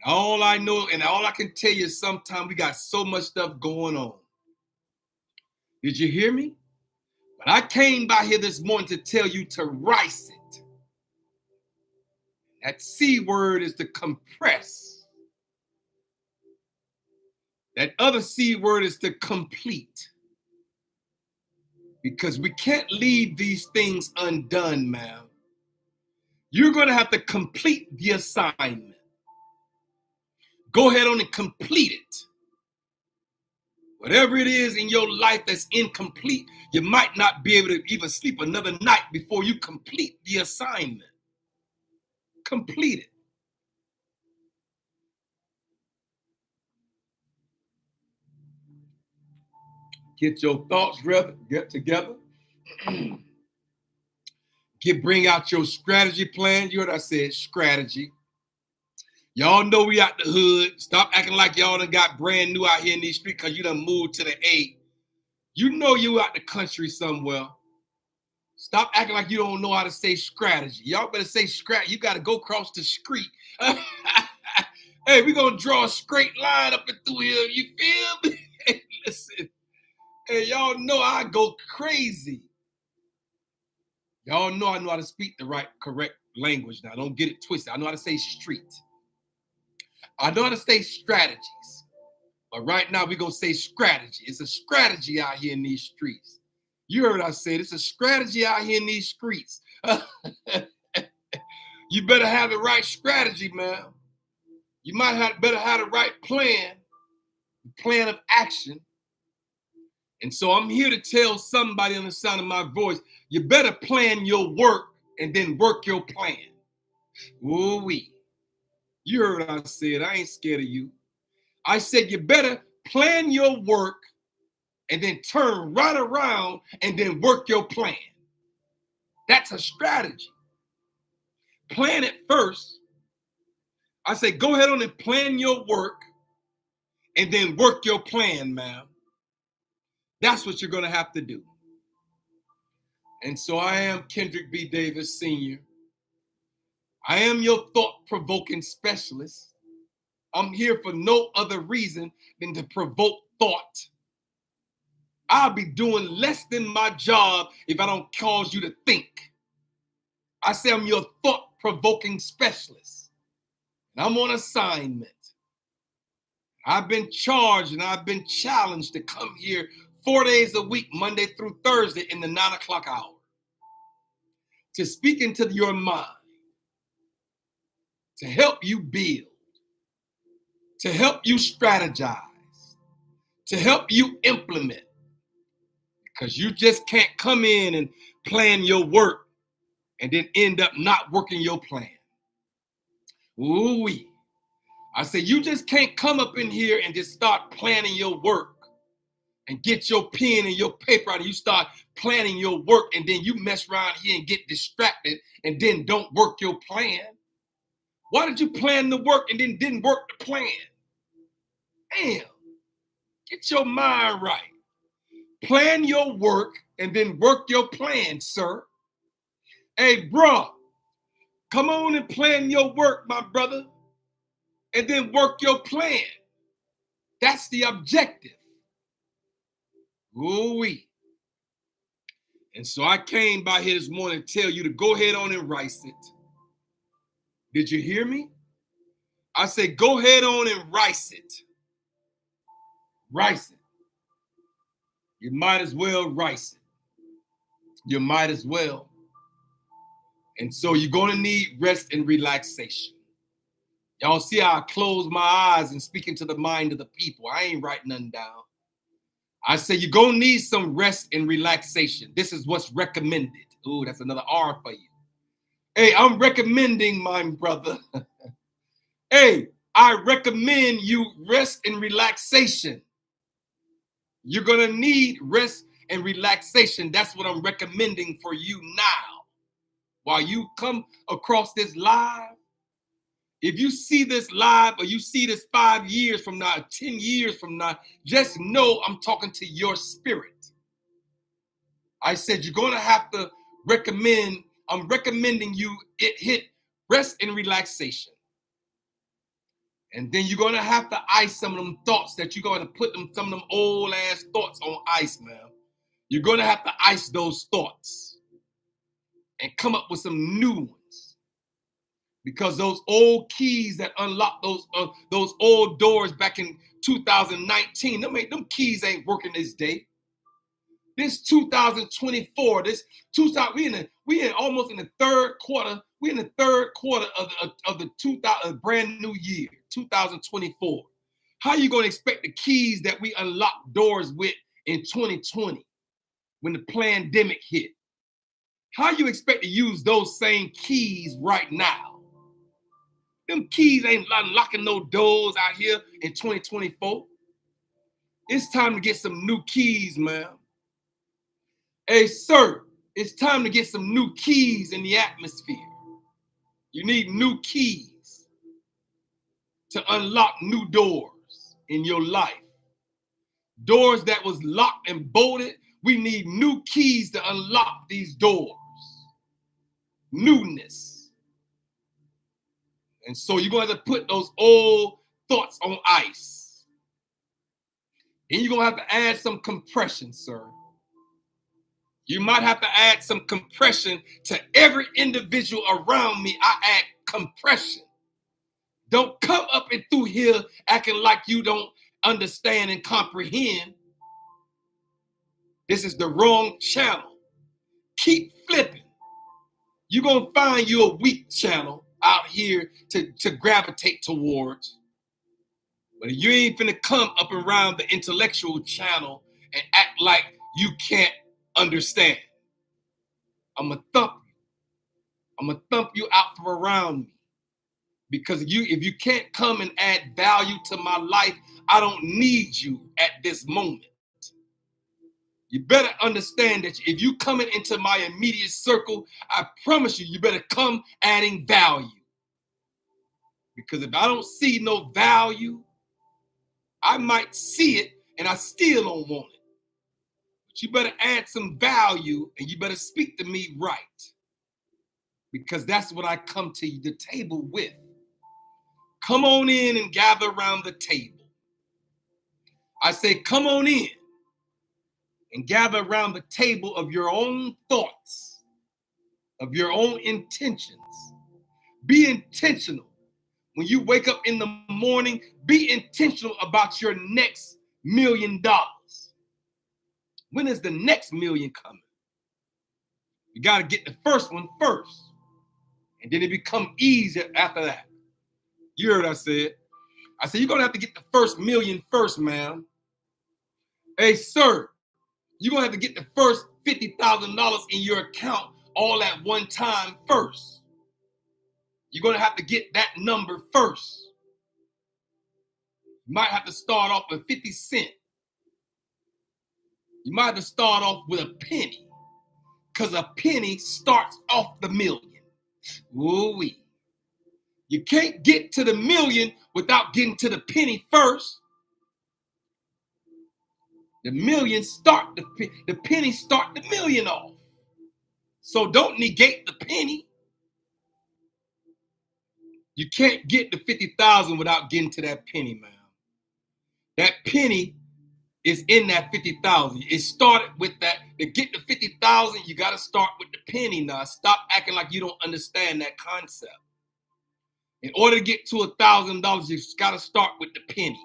And all I know, and all I can tell you is sometimes we got so much stuff going on. Did you hear me? But I came by here this morning to tell you to rice it. That C word is to compress. That other C word is to complete. Because we can't leave these things undone, man. You're going to have to complete the assignment. Go ahead on and complete it. Whatever it is in your life that's incomplete, you might not be able to even sleep another night before you complete the assignment. Complete it. Get your thoughts get together. Bring out your strategy plan. You heard I said strategy. Y'all know we out the hood. Stop acting like y'all done got brand new out here in these streets because you done moved to the A. You know you out the country somewhere. Stop acting like you don't know how to say strategy. Y'all better say strategy. You got to go across the street. Hey, we're going to draw a straight line up and through here. You feel me? Hey, listen. Hey, y'all know I go crazy. Y'all know I know how to speak the right, correct language now. Don't get it twisted. I know how to say street. I know how to say strategies. But right now, we're going to say strategy. It's a strategy out here in these streets. You heard I said it's a strategy out here in these streets. You better have the right strategy, man. You might better have the right plan of action. And so I'm here to tell somebody on the sound of my voice, you better plan your work and then work your plan. Ooh-wee. You heard what I said. I ain't scared of you. I said you better plan your work and then turn right around and then work your plan. That's a strategy. Plan it first. I say go ahead on and plan your work and then work your plan, ma'am. That's what you're going to have to do. And so I am Kendrick B. Davis, Sr. I am your thought-provoking specialist. I'm here for no other reason than to provoke thought. I'll be doing less than my job if I don't cause you to think. I say I'm your thought-provoking specialist. And I'm on assignment. I've been charged and I've been challenged to come here 4 days a week, Monday through Thursday in the 9 o'clock hour, to speak into your mind, to help you build, to help you strategize, to help you implement. Because you just can't come in and plan your work and then end up not working your plan. Ooh-wee. I say you just can't come up in here and just start planning your work and get your pen and your paper out and you start planning your work and then you mess around here and get distracted and then don't work your plan. Why did you plan the work and then didn't work the plan? Damn, get your mind right. Plan your work and then work your plan, sir. Hey, bro, come on and plan your work, my brother, and then work your plan. That's the objective. Ooh-wee. And so I came by here this morning to tell you to go ahead on and rice it. Did you hear me? I said, go ahead on and rice it. Rice it. You might as well rice it. You might as well. And so you're going to need rest and relaxation. Y'all see how I close my eyes and speak into the mind of the people. I ain't writing nothing down. I say you're going to need some rest and relaxation. This is what's recommended. Ooh, that's another R for you. Hey, I'm recommending, my brother. Hey, I recommend you rest and relaxation. You're going to need rest and relaxation. That's what I'm recommending for you now. While you come across this live, if you see this live or you see this 5 years from now, 10 years from now, just know I'm talking to your spirit. I said you're going to have to I'm recommending you hit rest and relaxation. And then you're going to have to ice some of them thoughts that you're going to put some of them old ass thoughts on ice, man. You're going to have to ice those thoughts and come up with some new ones. Because those old keys that unlock those old doors back in 2019, them keys ain't working this day. This 2024, this 2000, we in almost in the third quarter. We in the third quarter of the 2000 brand new year, 2024. How you gonna expect the keys that we unlocked doors with in 2020 when the pandemic hit? How you expect to use those same keys right now? Them keys ain't unlocking no doors out here in 2024. It's time to get some new keys, man. Hey, sir, it's time to get some new keys in the atmosphere. You need new keys to unlock new doors in your life. Doors that was locked and bolted, we need new keys to unlock these doors. Newness. And so you're going to have to put those old thoughts on ice. And you're going to have to add some compression, sir. You might have to add some compression to every individual around me. I add compression. Don't come up and through here acting like you don't understand and comprehend. This is the wrong channel. Keep flipping. You're going to find you a weak channel out here to gravitate towards. But you ain't finna come up around the intellectual channel and act like you can't understand. I'm gonna thump you. I'm gonna thump you out from around me. Because if you can't come and add value to my life, I don't need you at this moment. You better understand that if you coming into my immediate circle, I promise you, you better come adding value. Because if I don't see no value, I might see it and I still don't want it. But you better add some value and you better speak to me right. Because that's what I come to the table with. Come on in and gather around the table. I say, come on in and gather around the table of your own thoughts, of your own intentions. Be intentional. When you wake up in the morning, be intentional about your next $1 million. When is the next million coming? You got to get the first one first. And then it become easier after that. You heard what I said. I said, you're going to have to get the first million first, ma'am. Hey, sir, you're going to have to get the first $50,000 in your account all at one time first. You're going to have to get that number first. You might have to start off with 50 cents. You might have to start off with a penny. Because a penny starts off the million. Ooh-wee. You can't get to the million without getting to the penny first. The million start the penny start the million off. So don't negate the penny. You can't get the 50,000 without getting to that penny, man. That penny is in that 50,000. It started with that. To get the 50,000, you got to start with the penny now. Stop acting like you don't understand that concept. In order to get to $1,000, you got to start with the penny.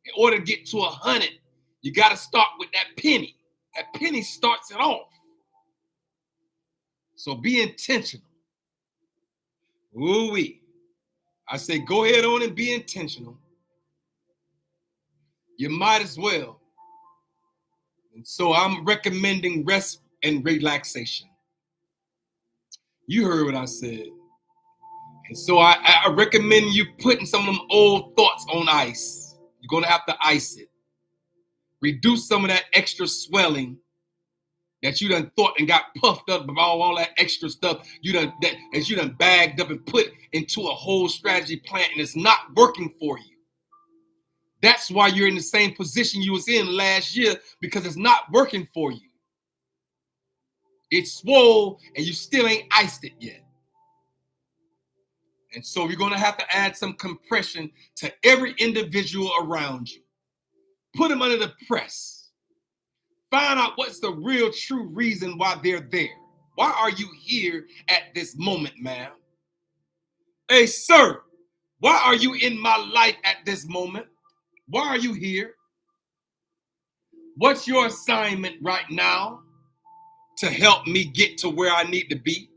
In order to get to 100, you got to start with that penny. That penny starts it off. So be intentional. Ooh-wee. I say go ahead on and be intentional. You might as well. And so I'm recommending rest and relaxation. You heard what I said. And so I recommend you putting some of them old thoughts on ice. You're going to have to ice it. Reduce some of that extra swelling that you done thought and got puffed up about all that extra stuff you done bagged up and put into a whole strategy plan, and it's not working for you. That's why you're in the same position you was in last year, because it's not working for you. It's swole and you still ain't iced it yet. And so you're going to have to add some compression to every individual around you. Put them under the press. Find out what's the real true reason why they're there. Why are you here at this moment, ma'am? Hey, sir, why are you in my life at this moment? Why are you here? What's your assignment right now to help me get to where I need to be?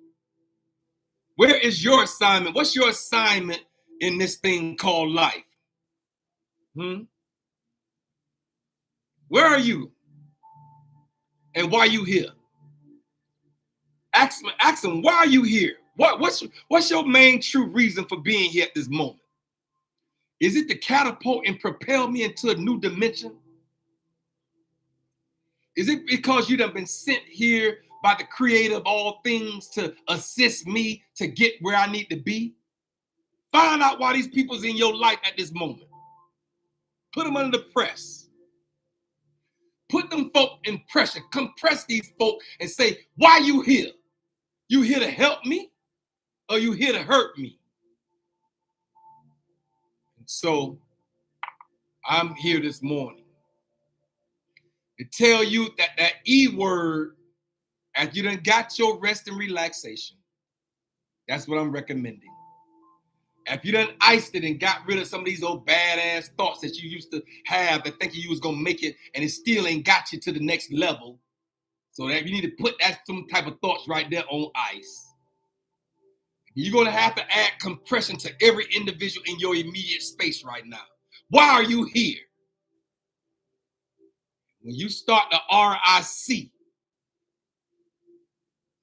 Where is your assignment? What's your assignment in this thing called life? Where are you? And why are you here? Ask them, why are you here? What's your main true reason for being here at this moment? Is it to catapult and propel me into a new dimension? Is it because you done been sent here by the creator of all things to assist me to get where I need to be? Find out why these people's in your life at this moment. Put them under the press. Put them folk in pressure. Compress these folk and say, why you here? You here to help me or you here to hurt me? And so I'm here this morning to tell you that E word, after you done got your rest and relaxation, that's what I'm recommending. If you done iced it and got rid of some of these old badass thoughts that you used to have that thinking you was gonna make it and it still ain't got you to the next level, so that you need to put that some type of thoughts right there on ice. You're gonna have to add compression to every individual in your immediate space right now. Why are you here? When you start the RIC,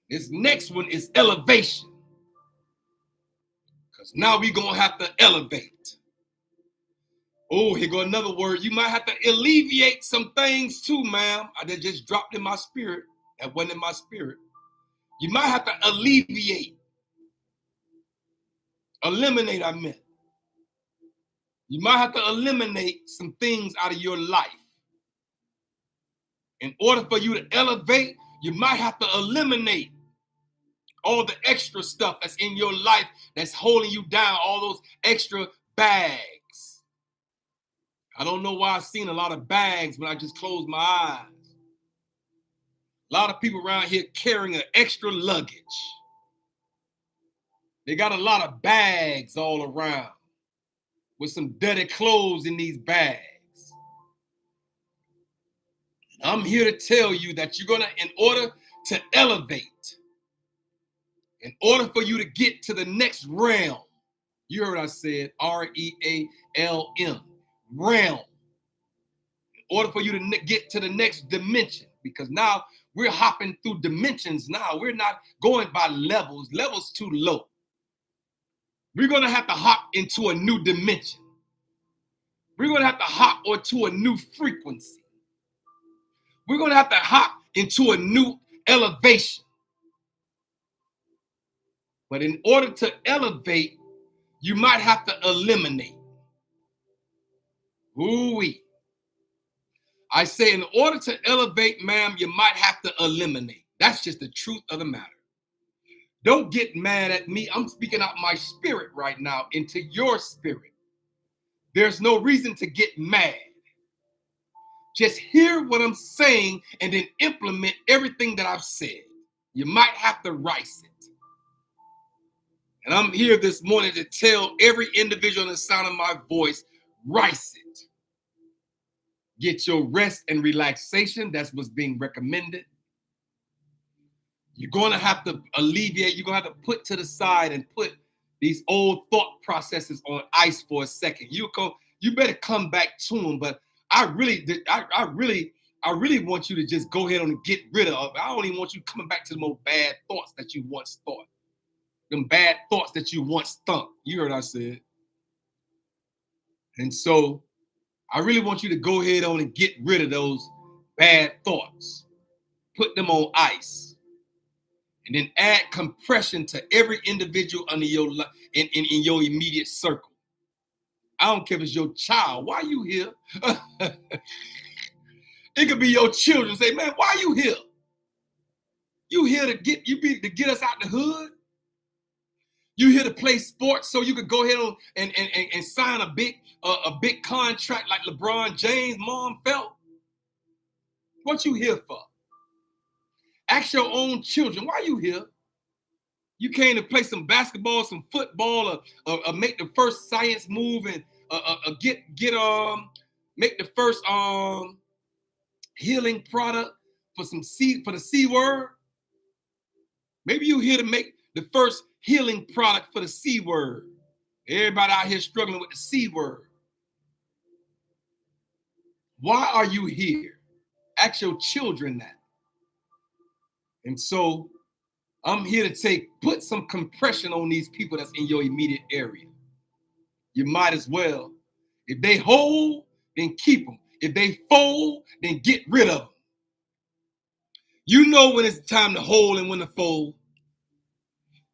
this next one is elevation. Because now we're gonna have to elevate. Oh, here go another word. You might have to alleviate some things too, ma'am. I just dropped in my spirit. That wasn't in my spirit. You might have to alleviate. Eliminate, I meant. You might have to eliminate some things out of your life. In order for you to elevate, you might have to eliminate all the extra stuff that's in your life that's holding you down, all those extra bags. I don't know why I've seen a lot of bags when I just close my eyes. A lot of people around here carrying an extra luggage. They got a lot of bags all around with some dirty clothes in these bags. I'm here to tell you that you're gonna, in order to elevate, in order for you to get to the next realm, you heard what I said, R-E-A-L-M, realm. In order for you to get to the next dimension, because now we're hopping through dimensions now. We're not going by levels. Levels too low. We're going to have to hop into a new dimension. We're going to have to hop onto a new frequency. We're going to have to hop into a new elevation. But in order to elevate, you might have to eliminate. Ooh-wee. I say in order to elevate, ma'am, you might have to eliminate. That's just the truth of the matter. Don't get mad at me. I'm speaking out my spirit right now into your spirit. There's no reason to get mad. Just hear what I'm saying and then implement everything that I've said. You might have to rice it. And I'm here this morning to tell every individual in the sound of my voice, rice it. Get your rest and relaxation. That's what's being recommended. You're going to have to alleviate. You're going to have to put to the side and put these old thought processes on ice for a second. You better come back to them. But I really want you to just go ahead and get rid of. I don't even want you coming back to the most bad thoughts that you once thought. Them bad thoughts that you once thought. You heard what I said. And so I really want you to go ahead on and get rid of those bad thoughts. Put them on ice. And then add compression to every individual under your in your immediate circle. I don't care if it's your child. Why are you here? It could be your children. Say, man, why are you here? You here to get us out the hood? You here to play sports so you could go ahead and sign a big contract like LeBron James' mom felt? What you here for? Ask your own children, why are you here? You came to play some basketball, some football, or make the first science move and make the first healing product for the C word. Maybe you here to make the first healing product for the C word. Everybody out here struggling with the C word. Why are you here? Ask your children that. And so I'm here to put some compression on these people that's in your immediate area. You might as well. If they hold, then keep them. If they fold, then get rid of them. You know when it's time to hold and when to fold.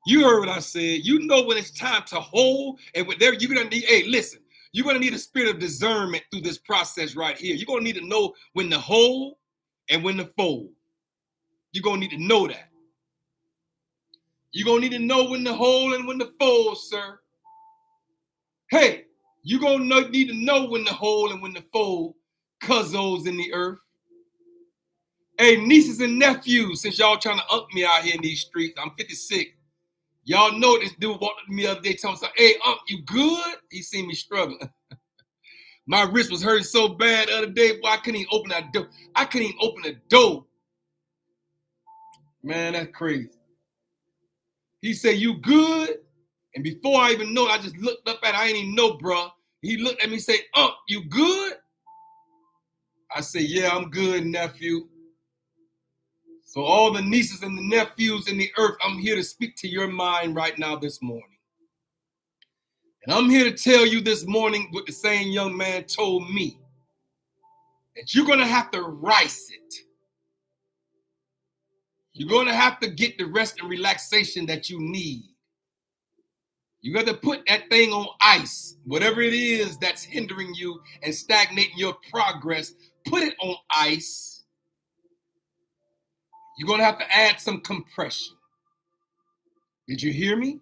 You heard what I said. You know when it's time to hold and when you're gonna need. Hey, listen. You're gonna need a spirit of discernment through this process right here. You're gonna need to know when to hold and when to fold. You're gonna need to know that. You're gonna need to know when to hold and when to fold, sir. Hey, you're gonna need to know when to hold and when to fold, cuzzos in the earth. Hey, nieces and nephews, since y'all trying to up me out here in these streets, I'm 56. Y'all know this dude walked up to me the other day telling me, hey, you good? He seen me struggling. My wrist was hurting so bad the other day, boy, I couldn't even open that door. I couldn't even open the door. Man, that's crazy. He said, you good? And before I even know it, I just looked up at it. I ain't even know, bro. He looked at me and said, you good? I said, yeah, I'm good, nephew. So all the nieces and the nephews in the earth, I'm here to speak to your mind right now this morning. And I'm here to tell you this morning what the same young man told me, that you're going to have to rice it. You're going to have to get the rest and relaxation that you need. You got to put that thing on ice. Whatever it is that's hindering you and stagnating your progress, put it on ice. You're going to have to add some compression. Did you hear me?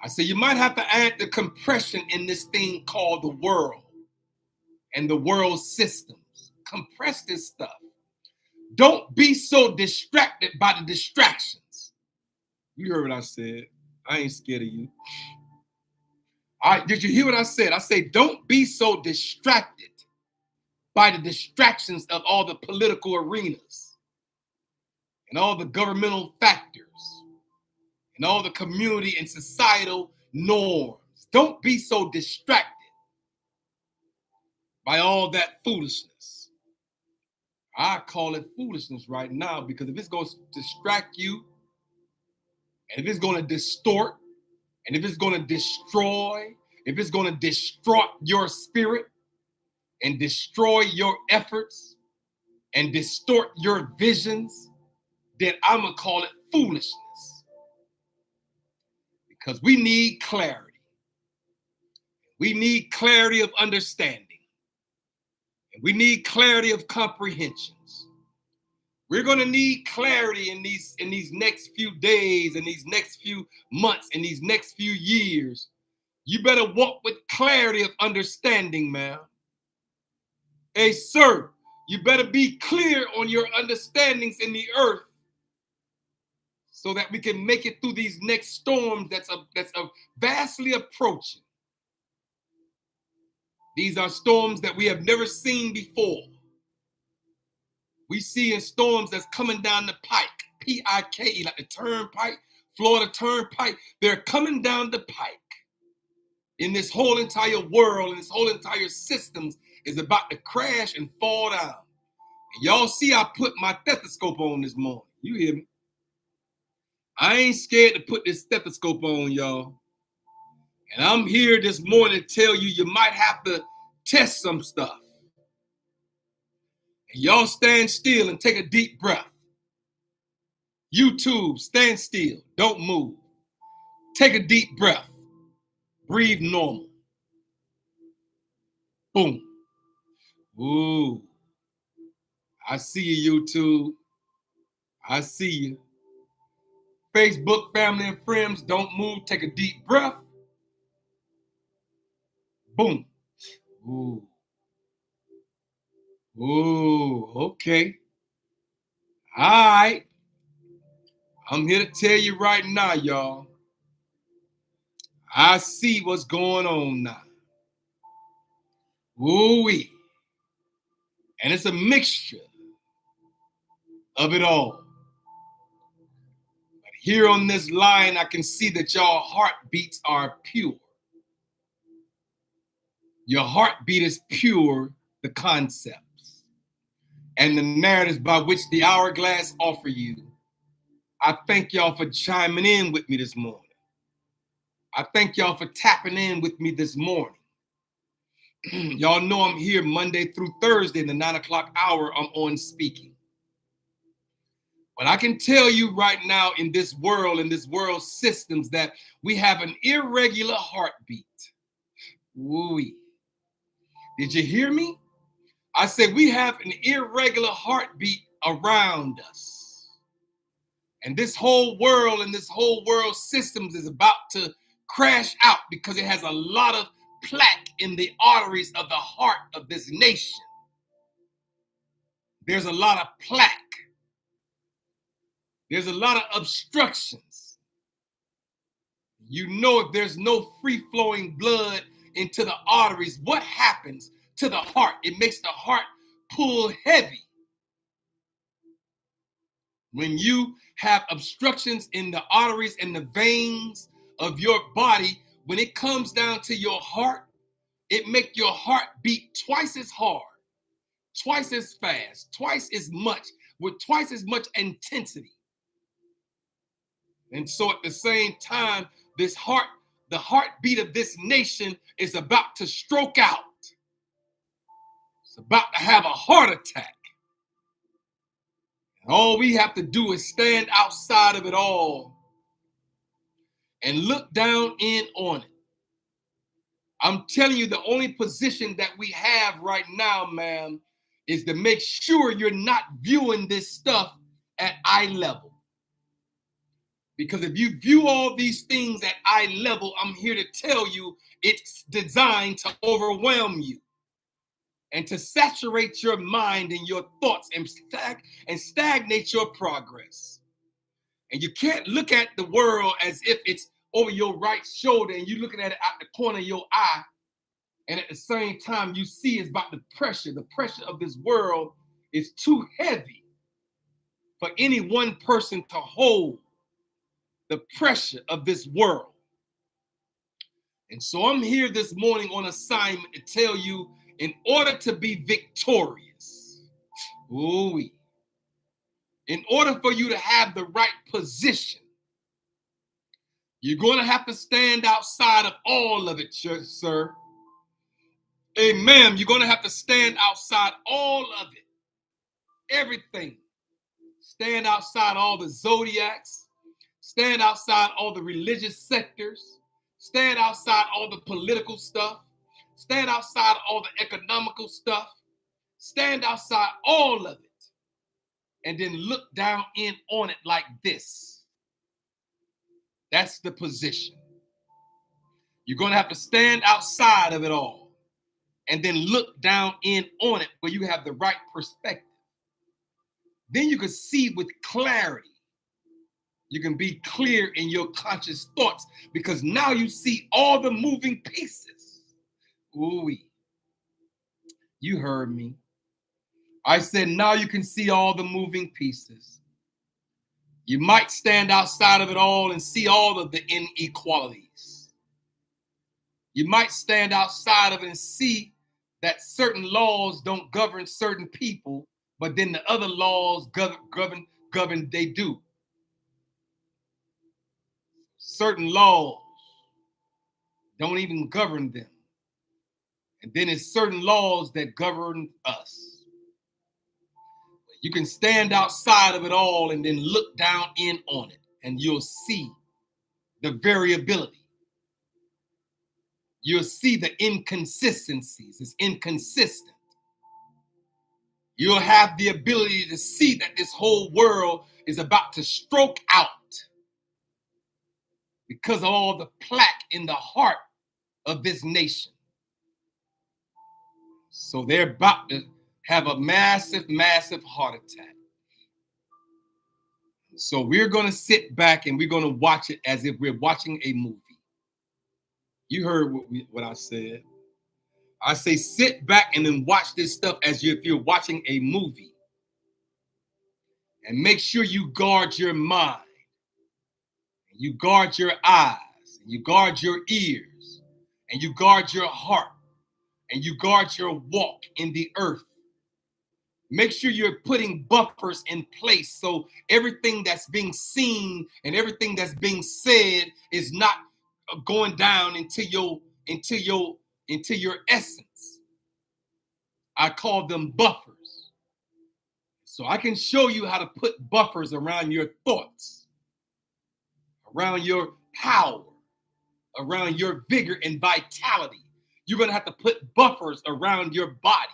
I said you might have to add the compression in this thing called the world and the world systems. Compress this stuff. Don't be so distracted by the distractions. You heard what I said. I ain't scared of you. All right, did you hear what I said? I say don't be so distracted by the distractions of all the political arenas and all the governmental factors and all the community and societal norms. Don't be so distracted by all that foolishness. I call it foolishness right now because if it's going to distract you, and if it's going to distort, and if it's going to destroy, if it's going to distort your spirit and destroy your efforts and distort your visions, then I'm going to call it foolishness. Because we need clarity. We need clarity of understanding. And we need clarity of comprehensions. We're going to need clarity in these next few days, in these next few months, in these next few years. You better walk with clarity of understanding, man. Hey, sir, you better be clear on your understandings in the earth so that we can make it through these next storms that's vastly approaching. These are storms that we have never seen before. We see in storms that's coming down the pike, P-I-K-E, like the turnpike, Florida Turnpike. They're coming down the pike. In this whole entire world, and this whole entire system is about to crash and fall down. And y'all see I put my stethoscope on this morning. You hear me? I ain't scared to put this stethoscope on, y'all. And I'm here this morning to tell you you might have to test some stuff. And y'all stand still and take a deep breath. YouTube, stand still. Don't move. Take a deep breath. Breathe normal. Boom. Ooh. I see you, YouTube. I see you. Facebook, family, and friends, don't move. Take a deep breath. Boom. Ooh. Ooh, okay. All right. I'm here to tell you right now, y'all. I see what's going on now. Woo-wee. And it's a mixture of it all. But here on this line, I can see that y'all heartbeats are pure. Your heartbeat is pure, the concepts and the narratives by which the Hourglass offer you. I thank y'all for chiming in with me this morning. I thank y'all for tapping in with me this morning. Y'all know I'm here Monday through Thursday in the 9 o'clock hour. I'm on speaking. But I can tell you right now in this world systems, that we have an irregular heartbeat. Woo-wee. Did you hear me? I said we have an irregular heartbeat around us. And this whole world systems is about to crash out because it has a lot of plaque in the arteries of the heart of this nation. There's a lot of plaque. There's a lot of obstructions. You know, if there's no free-flowing blood into the arteries, what happens to the heart? It makes the heart pull heavy. When you have obstructions in the arteries and the veins of your body, when it comes down to your heart, it makes your heart beat twice as hard, twice as fast, twice as much, with twice as much intensity. And so at the same time, the heartbeat of this nation is about to stroke out. It's about to have a heart attack. And all we have to do is stand outside of it all and look down in on it. I'm telling you, the only position that we have right now, ma'am, is to make sure you're not viewing this stuff at eye level. Because if you view all these things at eye level, I'm here to tell you it's designed to overwhelm you and to saturate your mind and your thoughts and stagnate your progress. And you can't look at the world as if it's over your right shoulder and you're looking at it out the corner of your eye. And at the same time, you see it's about the pressure. The pressure of this world is too heavy for any one person to hold. The pressure of this world. And so I'm here this morning on assignment to tell you, in order to be victorious, in order for you to have the right position, you're going to have to stand outside of all of it, sir. Amen. You're going to have to stand outside all of it. Everything. Stand outside all the zodiacs. Stand outside all the religious sectors. Stand outside all the political stuff. Stand outside all the economical stuff. Stand outside all of it. And then look down in on it like this. That's the position. You're going to have to stand outside of it all and then look down in on it where you have the right perspective. Then you can see with clarity. You can be clear in your conscious thoughts because now you see all the moving pieces. Ooh-wee. You heard me. I said now you can see all the moving pieces. You might stand outside of it all and see all of the inequalities. You might stand outside of it and see that certain laws don't govern certain people, but then the other laws govern they do. Certain laws don't even govern them. And then it's certain laws that govern us. You can stand outside of it all and then look down in on it, and you'll see the variability. You'll see the inconsistencies. It's inconsistent. You'll have the ability to see that this whole world is about to stroke out because of all the plaque in the heart of this nation. So they're about to have a massive, massive heart attack. So we're going to sit back and we're going to watch it as if we're watching a movie. You heard what I said. I say sit back and then watch this stuff as if you're watching a movie. And make sure you guard your mind. You guard your eyes. You guard your ears. And you guard your heart. And you guard your walk in the earth. Make sure you're putting buffers in place so everything that's being seen and everything that's being said is not going down into your essence. I call them buffers. So I can show you how to put buffers around your thoughts, around your power, around your vigor and vitality. You're going to have to put buffers around your body.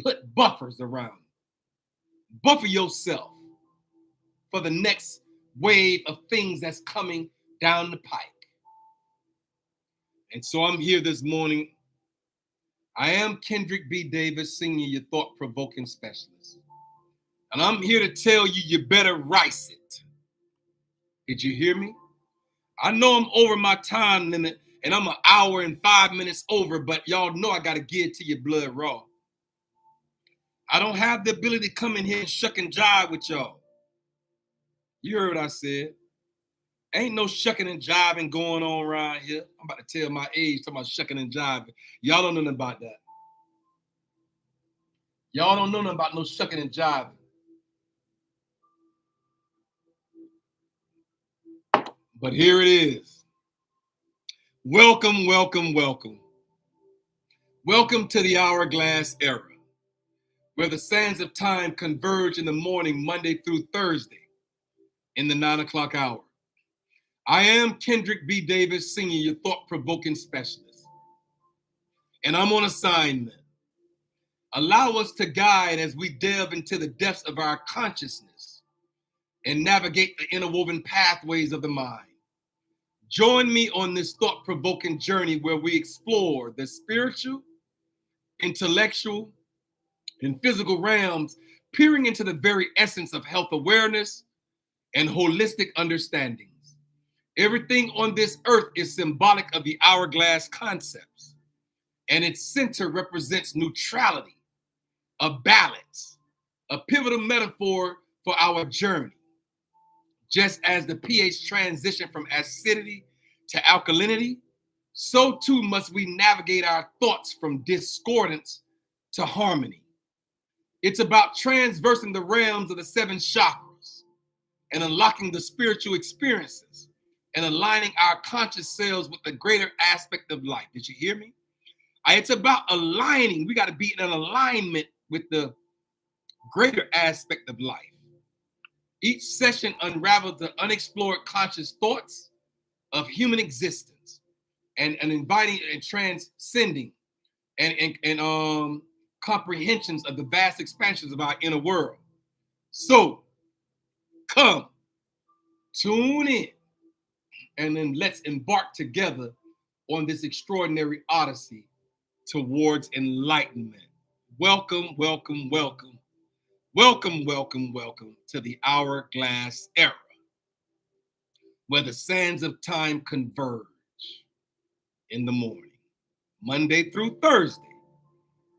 Put buffers around. Buffer yourself for the next wave of things that's coming down the pike. And so I'm here this morning. I am Kendrick B. Davis, Sr., your thought-provoking specialist. And I'm here to tell you, you better rice it. Did you hear me? I know I'm over my time limit, and I'm an hour and 5 minutes over, but y'all know I got to give it to your blood raw. I don't have the ability to come in here and shuck and jive with y'all. You heard what I said. Ain't no shucking and jiving going on around here. I'm about to tell my age, talking about shucking and jiving. Y'all don't know nothing about that. Y'all don't know nothing about no shucking and jiving. But here it is. Welcome, welcome, welcome. Welcome to the Hourglass Era, where the sands of time converge in the morning, Monday through Thursday, in the 9 o'clock hour. I am Kendrick B. Davis, Sr., your thought-provoking specialist. And I'm on assignment. Allow us to guide as we delve into the depths of our consciousness and navigate the interwoven pathways of the mind. Join me on this thought-provoking journey where we explore the spiritual, intellectual, and physical realms, peering into the very essence of health awareness and holistic understandings. Everything on this earth is symbolic of the hourglass concepts, and its center represents neutrality, a balance, a pivotal metaphor for our journey. Just as the pH transition from acidity to alkalinity, so too must we navigate our thoughts from discordance to harmony. It's about transversing the realms of the 7 chakras and unlocking the spiritual experiences and aligning our conscious selves with the greater aspect of life. Did you hear me? It's about aligning. We got to be in alignment with the greater aspect of life. Each session unravels the unexplored conscious thoughts of human existence and inviting and transcending and comprehensions of the vast expansions of our inner world. So come, tune in, and then let's embark together on this extraordinary odyssey towards enlightenment. Welcome, welcome, welcome. Welcome, welcome, welcome to the Hourglass Era, where the sands of time converge in the morning, Monday through Thursday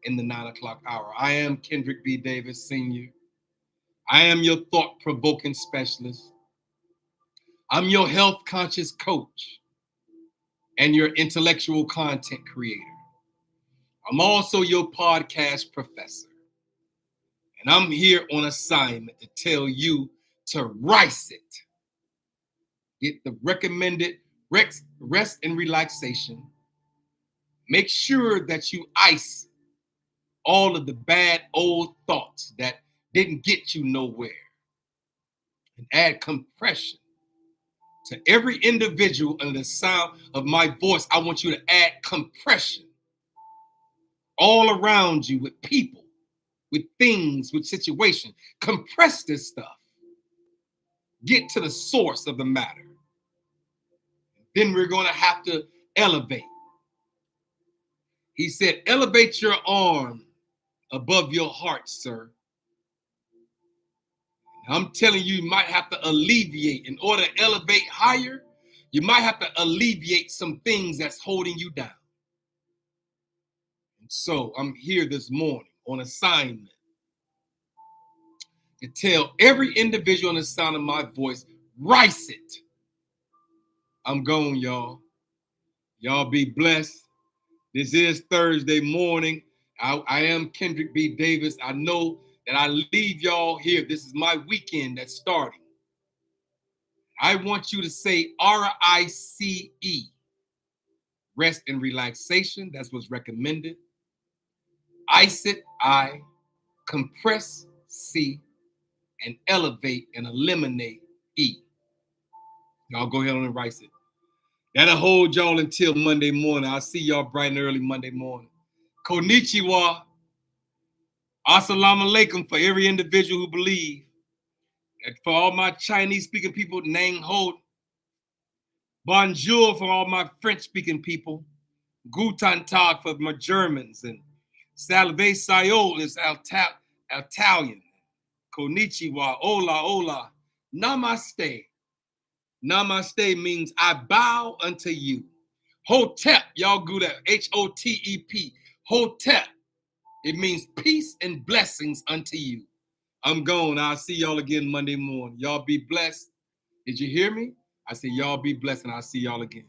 in the 9 o'clock hour. I am Kendrick B. Davis, Sr. I am your thought-provoking specialist. I'm your health conscious coach and your intellectual content creator. I'm also your podcast professor. And I'm here on assignment to tell you to rice it. Get the recommended rest and relaxation. Make sure that you ice all of the bad old thoughts that didn't get you nowhere. And add compression to every individual under the sound of my voice. I want you to add compression all around you with people, with things, with situations. Compress this stuff. Get to the source of the matter. Then we're going to have to elevate. He said, elevate your arm above your heart, sir. I'm telling you, you might have to alleviate, in order to elevate higher, you might have to alleviate some things that's holding you down. And so I'm here this morning on assignment to tell every individual on the sound of my voice, rice it. I'm gone, y'all. Y'all be blessed. This is Thursday morning. I am Kendrick B. Davis. I know that I leave y'all here. This is my weekend that's starting. I want you to say R-I-C-E. Rest and relaxation. That's what's recommended. Ice it, I. Compress, C. And elevate and eliminate, E. Y'all go ahead and rice it. That'll hold y'all until Monday morning. I'll see y'all bright and early Monday morning. Konnichiwa. Assalamu alaikum for every individual who believes. And for all my Chinese-speaking people, Nang Ho. Bonjour for all my French-speaking people. Guten Tag for my Germans. And Salve Sayol is Italian. Konnichiwa. Hola, hola. Namaste. Namaste means I bow unto you. Hotep, y'all go that. H-O-T-E-P. Hotep. It means peace and blessings unto you. I'm gone. I'll see y'all again Monday morning. Y'all be blessed. Did you hear me? I said y'all be blessed and I'll see y'all again.